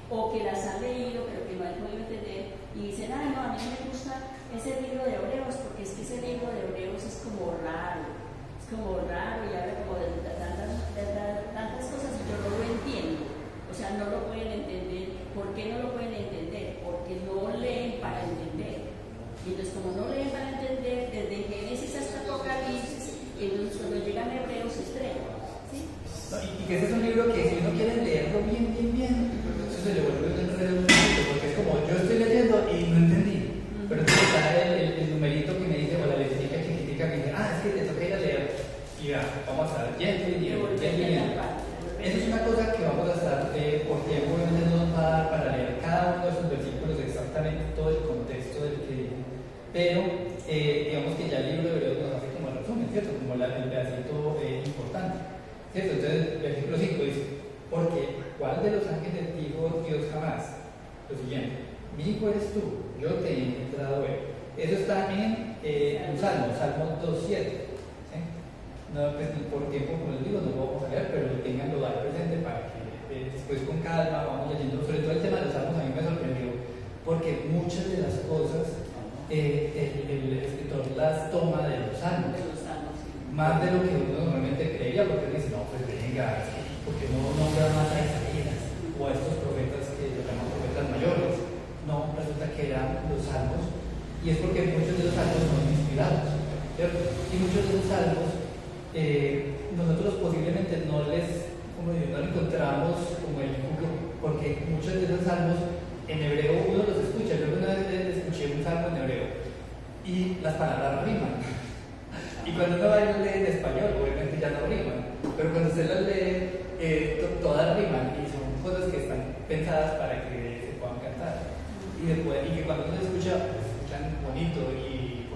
o que las ha leído pero que no ha podido entender y dicen, no, a mí me gusta ese libro de Hebreos porque es que ese libro de Hebreos es como raro y habla como de tantas cosas y yo no lo entiendo, o sea, no lo pueden entender. ¿Por qué no lo pueden entender? Porque no leen para entender. Y entonces, como no leen para entender, desde Génesis hasta Apocalipsis, entonces cuando llegan a Hebreos se estrellan. ¿Sí? Y que ese es un libro que si uno quiere leerlo bien, entonces se le vuelve un enredo, porque es como yo estoy leyendo y no entendí. Pero entonces está el numerito que me dice, o la letrística chiquitica que dice, es que te toca ir a leer. Y ya, vamos a estar yendo y yendo. Eso es una cosa que vamos a estar por tiempo, obviamente no nos va a dar para leer cada uno de esos versículos exactamente todo el contexto del que dice. Pero digamos que ya el libro de Hebreos nos hace como el resumen, ¿cierto? Como el pedacito importante, ¿cierto? Entonces, versículo 5 dice, porque ¿cuál de los ángeles dijo Dios jamás? Lo siguiente, mi hijo eres tú, yo te he engendrado hoy. Eso está en un Salmo 2.7. No, pues por tiempo, como les digo, no lo vamos a leer, pero tenganlo ahí presente para que después con calma vamos leyendo. Sobre todo el tema de los salmos a mí me sorprendió, porque muchas de las cosas el escritor las toma de los salmos, más de lo que uno normalmente creía, porque él dice, no, pues venga, porque no nombra más a Isaías o a estos profetas que se llaman profetas mayores. No, resulta que eran los salmos, y es porque muchos de los salmos son inspirados, ¿cierto? Y muchos de los salmos nosotros posiblemente no le encontramos como el jugo, porque muchos de esos salmos en hebreo uno los escucha. Yo una vez escuché un salmo en hebreo y las palabras riman, y cuando uno va a leer en español obviamente ya no riman, pero cuando usted las lee todas riman y son cosas que están pensadas para que se puedan cantar, y que cuando uno escuchan bonito y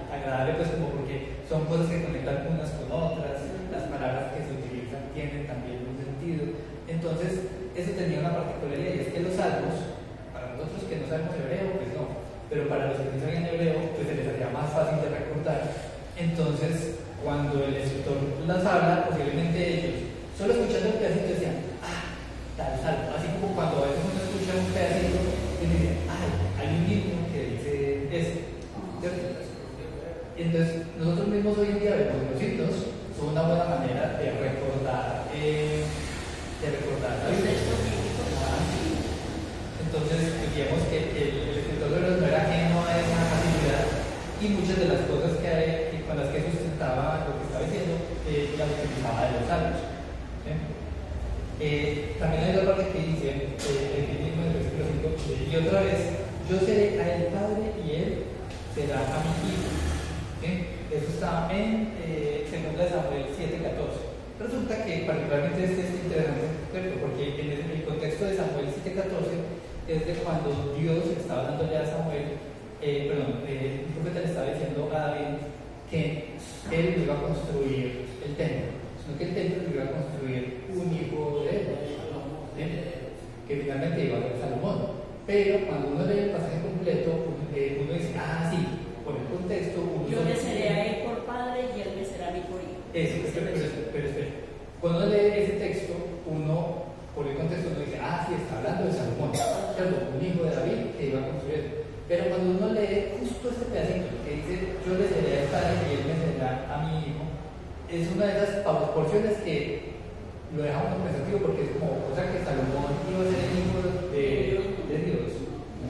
agradable, pues como porque son cosas que conectan unas con otras, las palabras que se utilizan tienen también un sentido. Entonces, eso tenía una particularidad, y es que los salmos, para nosotros que no sabemos hebreo, pues no, pero para los que no saben hebreo, pues se les hacía más fácil de recordar. Entonces, cuando el escritor las habla, posiblemente ellos, solo escuchando un pedacito, decían, tal salmo. Así como cuando a veces uno escucha un pedacito y dice, hay un himno que dice eso, ¿cierto? Y entonces, nosotros mismos hoy en día vemos los himnos, son una buena manera de recordar la vida. Entonces, digamos que el escritor de Hebreos no era ajeno a esa facilidad, y muchas de las cosas con las que sustentaba lo que estaba diciendo, las utilizaba de los salmos. ¿Sí? También hay otra parte que dice, el mismo en el versículo 5, y otra vez, yo seré a él padre y él será a mi hijo. ¿Sí? Eso está en 2 Samuel 7:14. Resulta que particularmente este es interesante, ¿cierto? Porque en el contexto de Samuel 7:14 es de cuando Dios estaba dándole a Samuel, el profeta le estaba diciendo a David que él no iba a construir el templo, sino que el templo lo iba a construir un hijo de él, ¿sí? Que finalmente iba a ser Salomón. Pero cuando uno lee el pasaje completo, uno dice, ah, sí, por el contexto. Yo le seré a él por padre y él me será a mí por hijo. Pero espera. Cuando uno lee ese texto, uno, por el contexto, uno dice, ah, sí, está hablando de Salomón, ¿cierto? Un hijo de David que iba a construir. Pero cuando uno lee justo este pedacito que dice, yo le seré al padre y él me será a mi hijo, es una de esas porciones que lo dejamos pensativo porque es como, o sea, que Salomón iba a ser el hijo de Dios.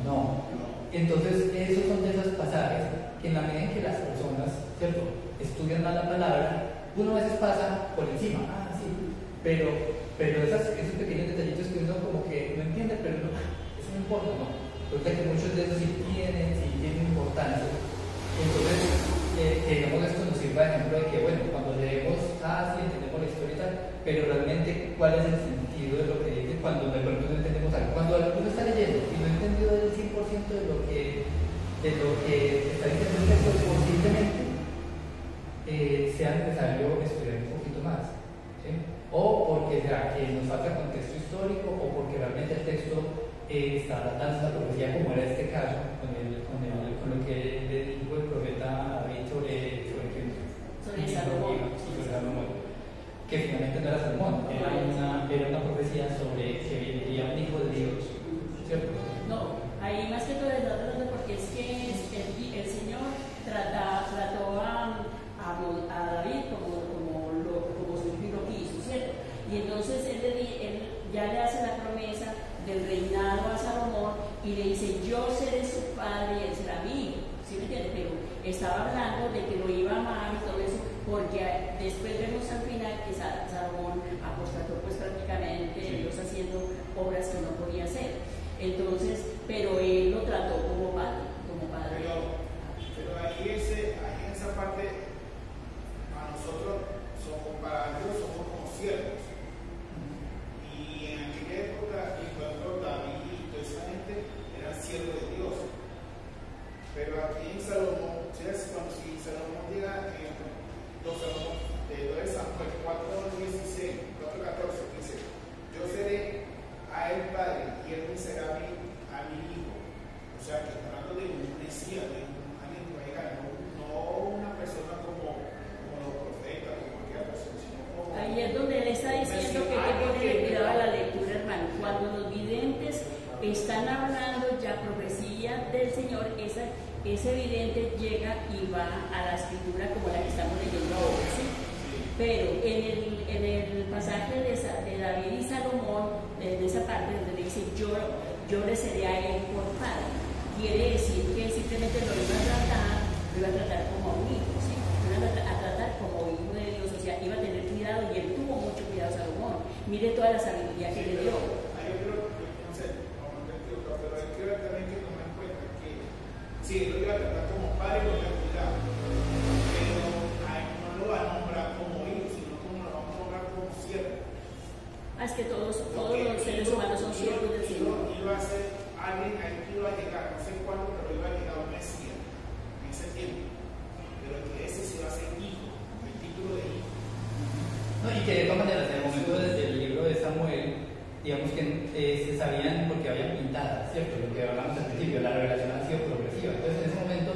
No. Entonces, esos son de esos pasajes que en la medida en que las personas, ¿cierto?, estudian más la palabra, uno a veces pasa por encima, ah, sí, pero esos pequeños detallitos que uno como que no entiende, pero no, eso no importa, ¿no? Porque que muchos de esos sí tienen importancia. Entonces, digamos, esto nos sirve de ejemplo de que, bueno, cuando leemos, ah, sí, entendemos la historia y tal, pero realmente, ¿cuál es el sentido de lo que dice cuando de pronto no entendemos algo? Cuando uno está leyendo y no ha entendido el 100% de lo que está diciendo el texto, posiblemente sea necesario estudiar un poquito más, ¿sí? O porque sea que nos falta contexto histórico, o porque realmente el texto está dando una profecía, como era este caso, con lo que le dijo el profeta David sobre Salomón, que finalmente no era Salomón, era una profecía sobre que vendría un hijo de Dios, ¿cierto? No, ahí más que todo es hablando porque es que el Señor trató a David como su hijo quiso, ¿cierto? Y entonces él ya le hace la promesa del reinado a Salomón y le dice, yo seré su padre y él será mi hijo, ¿sí me entiendes? Pero estaba hablando de que lo iba a amar y todo eso, porque después vemos al final que Salomón apostató pues prácticamente, Dios haciendo obras que no podía hacer. Entonces, pero él lo trató como padre. Pero ahí en esa parte, a nosotros, para Dios somos como siervos. Y en aquella época, y cuando David y toda esa gente eran siervos de Dios. Pero aquí en Salomón, cuando si Salomón llega en 2 Samuel 4:16, 4:14, dice, yo seré a él padre y él me será a mi hijo. O sea, que está hablando de un Mesías, de alguien que va a llegar, no una persona como los profetas, como cualquier persona, sino como... Ahí es donde él está diciendo que hay que ponerle cuidado a la lectura, hermano. Cuando los videntes están hablando ya profecía del Señor, ese vidente llega y va a la escritura como la que estamos leyendo ahora, ¿sí? Pero en el pasaje de David y Salomón, de esa parte donde le dice yo le seré a él por padre, quiere decir que simplemente lo iba a tratar como un hijo, ¿sí? Lo iba a tratar como hijo de Dios, o sea, iba a tener cuidado, y él tuvo mucho cuidado Salomón. Mire toda la sabiduría que le dio. Pero hay que ver también que tomar en cuenta que sí, lo iba a tratar como padre con la cuidado, pero no lo va a nombrar como hijo, sino como lo vamos a nombrar como siervo. Es que todos los seres humanos son siervos del Señor. Iba a ser alguien a él que iba a llegar, no sé cuándo, pero iba a llegar un Mesías en ese tiempo. Pero que ese se va a ser hijo, el título de hijo. No, y que de todas maneras, en el momento desde el libro de Samuel, digamos que se sabían porque habían pintadas, ¿cierto? Lo que hablamos al principio, la revelación ha sido progresiva. Entonces, en ese momento,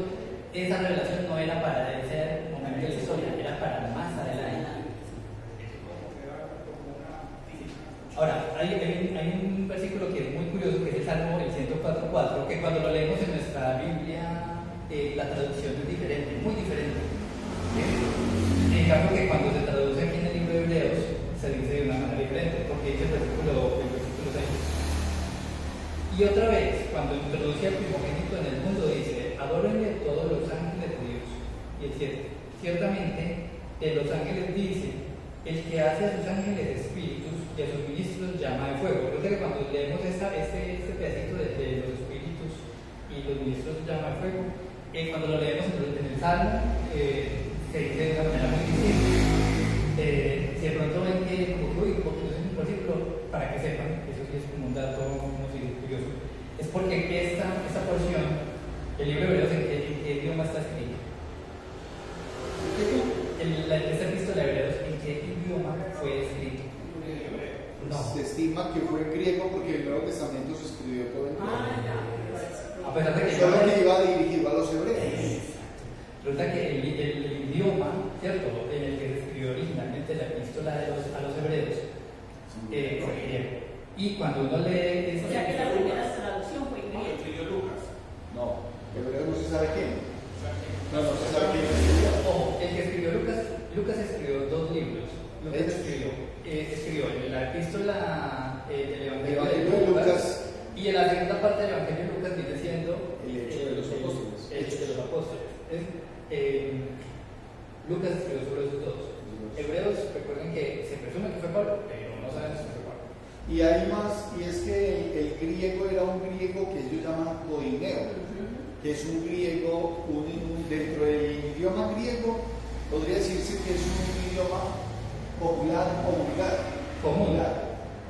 esa revelación no era para ese momento de la historia, era para más adelante. Ahora, hay un versículo que es muy curioso, que es el Salmo, el 104:4, que cuando lo leemos en nuestra Biblia, la traducción es diferente, muy diferente. En cambio que cuando se traduce aquí en el libro de Hebreos, se dice de una manera diferente, porque dice el versículo 6. Y otra vez, cuando introduce al primogénito en el mundo, dice, adórenle todos los ángeles de Dios. Y es cierto, ciertamente, de los ángeles dice, el que hace a sus ángeles espíritus y a sus ministros llama de fuego. Creo que cuando leemos este pedacito de los espíritus y los ministros llama de fuego, cuando lo leemos en el Salmo, se dice de una manera muy distinta. Si de pronto ven que, porque es un versículo, para que sepan, eso sí es como un dato curioso, es porque esta porción, el libro de Hebreos, ¿en qué idioma está escrito? Esta epístola de Hebreos, ¿en qué idioma fue escrito? No. Se estima que fue griego porque el Nuevo Testamento se escribió todo en griego. A pesar de que Solo que iba dirigido a los hebreos. Resulta que el idioma, ¿cierto?, en el que se escribió originalmente la epístola a los hebreos, fue griego. Y cuando uno lee... O sea que la primera traducción fue en No, griego. escribió Lucas. No, hebreo no se sabe quién. O sea, que- No se sabe quién escribió. Ojo, el que escribió Lucas escribió 2 libros. Lucas escribió la epístola del Evangelio de Lucas, y en la segunda parte del Evangelio de Lucas viene siendo El Hecho de los Apóstoles. El Hecho de los Apóstoles. Lucas escribió sobre esos 2. Hebreos, recuerden que se presume que fue Pablo, pero no sabemos si fue Pablo. Y hay más, y es que el griego era un griego que ellos llaman koineo, que es un griego, dentro del idioma griego, podría decirse que es un idioma popular o vulgar. Común.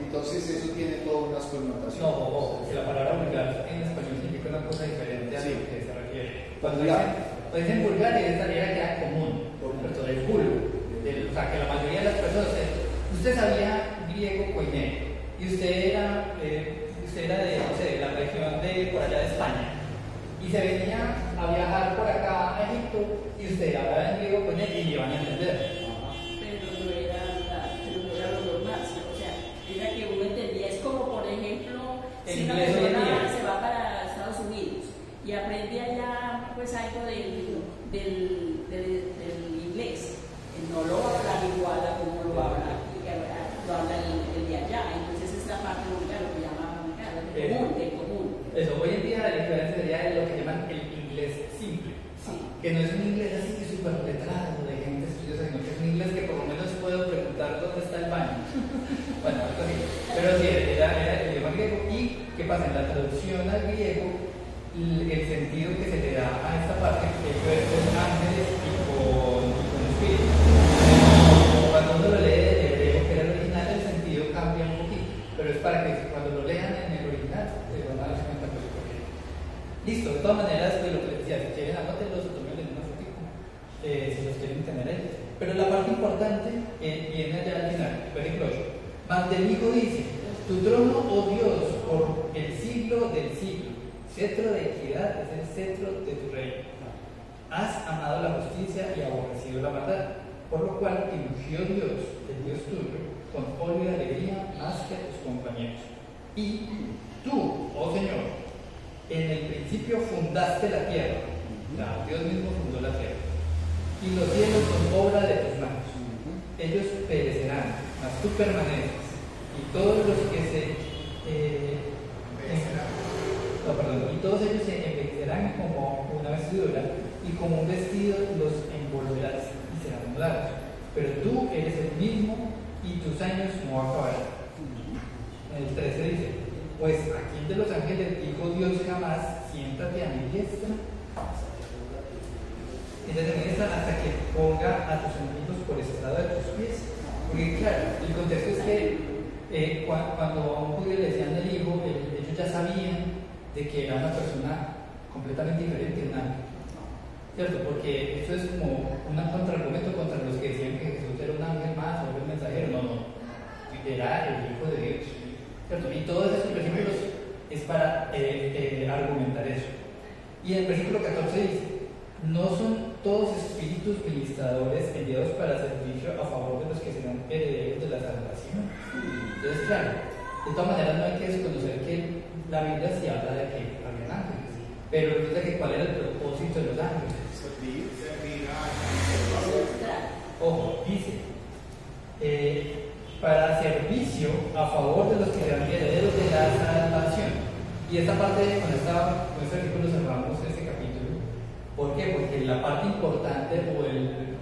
Entonces eso tiene todas unas connotaciones. No, ojo, que la palabra vulgar en español significa una cosa diferente a Sí. lo que se refiere. Vulgar. Cuando dicen vulgar, era que era común, pero del vulgo. O sea, que la mayoría de las personas. Usted sabía griego koineo, y usted era de, no sé, de la región de por allá de España, y se venía a viajar por acá a Egipto, y usted hablaba en griego koineo y le iban a entender. Pero no era lo normal, o sea, era que uno entendía, es como por ejemplo, si una Inglés hoy en persona día. se va para Estados Unidos y aprende allá pues algo del inglés, no lo va a hablar igual a como lo habla el de allá, entonces es la parte vulgar, lo que llaman vulgar, el común. Eso, hoy en día la diferencia sería de lo que llaman el inglés simple. Sí. Que no es un inglés así que súper letrado de gente estudiosa, sino que es un inglés que por lo menos puedo preguntar dónde está el baño. Bueno, algo así. Pero sí, era el idioma griego. ¿Y qué pasa? En la traducción al griego, el sentido que se le da a esta parte tiene que ver con ángeles y con espíritus. Cuando uno lo lee del hebreo, que era el original, el sentido cambia un poquito. Pero es para que cuando lo lean en el original, se van a darse cuenta pues por qué. Listo, de todas maneras, pues lo que les decía, si quieren anótenlos o tomen una fotito, si los quieren tener ahí. Pero la parte importante viene allá al final, versículo 8. Mas del Hijo dice: tu trono, oh Dios, por el siglo del siglo, cetro de equidad es el cetro de tu reino. Has amado la justicia y aborrecido la maldad, por lo cual te ungió Dios, el Dios tuyo, con óleo de alegría más que a tus compañeros. Y tú, oh Señor, en el principio fundaste la tierra. Dios mismo fundó la tierra. Y los cielos son obra de tus manos. Ellos perecerán, mas tú permaneces. Y todos los que y todos ellos se envejecerán como una vestidura, y como un vestido los envolverás y serán mudados. Pero tú eres el mismo y tus años no acabarán. En el 13 dice: pues a quién de los ángeles dijo Dios jamás: siéntate a mi diestra? Hasta que ponga a tus enemigos por estrado de tus pies. Porque claro, el contexto es que cuando a un judío le decían el hijo, ellos ya sabían de que era una persona completamente diferente a un ángel, ¿cierto? Porque eso es como un contraargumento contra los que decían que Jesús era un ángel más o un mensajero. No, era el Hijo de Dios, ¿cierto? Y todos esos versículos es para argumentar eso. Y el versículo 14 dice: no son todos espíritus ministradores enviados para servicio a favor de los que serán herederos de la salvación. Entonces, claro, de todas maneras no hay que desconocer que la Biblia sí habla de que había ángeles, pero resulta que cuál era el propósito de los ángeles. Ojo, dice, para servicio a favor de los que serán herederos de la salvación. Y esta parte, con este artículo cerramos este capítulo. ¿Por qué? Porque la parte importante, o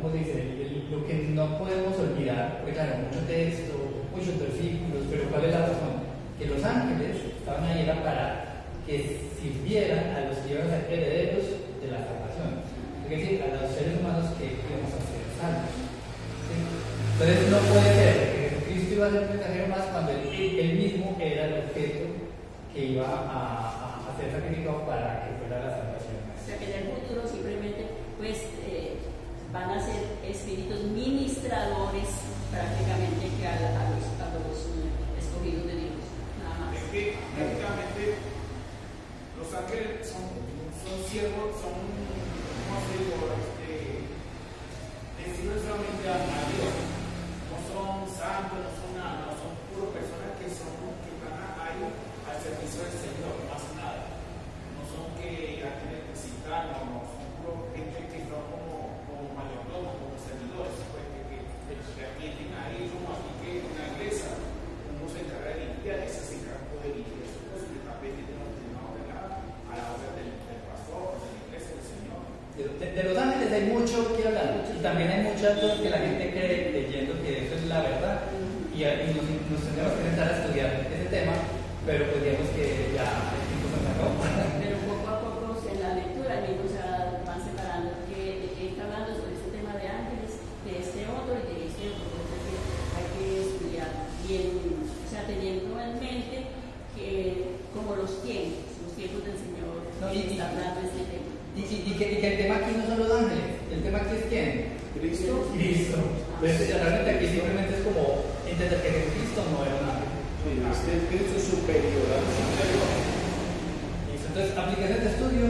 ¿cómo se dice? Lo que no podemos olvidar, porque claro, mucho texto, muchos versículos, pero ¿cuál es la razón? Que los ángeles estaban ahí era para que sirvieran a los que iban a ser herederos de la salvación. Es decir, a los seres humanos que íbamos a ser salvos. ¿Sí? Entonces no puede ser que Jesucristo iba a ser un mensajero más cuando él mismo era el objeto que iba a ser sacrificado para que fuera la salvación. O sea que en el futuro simplemente pues van a ser espíritus ministradores prácticamente que a los De los ángeles hay mucho que hablar, y también hay muchas cosas que la gente cree leyendo que eso es la verdad, y nos tendremos que sentar a estudiar ese tema, pero pues digamos que ya el tiempo se nos acabó. Pero poco a poco en la lectura mismo se van separando que está hablando sobre este tema de ángeles, de este otro y de este otro, entonces hay que estudiar bien, o sea, teniendo en mente que como los tiempos del Señor, está hablando de este tema. Y que el tema aquí no son los ángeles, el tema aquí es ¿quién? Cristo. Cristo. Entonces, realmente aquí simplemente es como entender que Cristo no era un ángel. Este es Cristo superior al superior. Listo. Entonces, aplicación de estudio,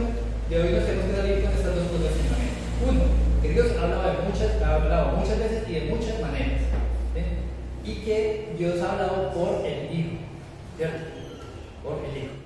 de hoy nos tenemos que salir con estas dos cosas simplemente. Uno, que Dios ha hablado muchas veces y de muchas maneras. ¿Sí? Y que Dios ha hablado por el Hijo, ¿cierto? Por el Hijo.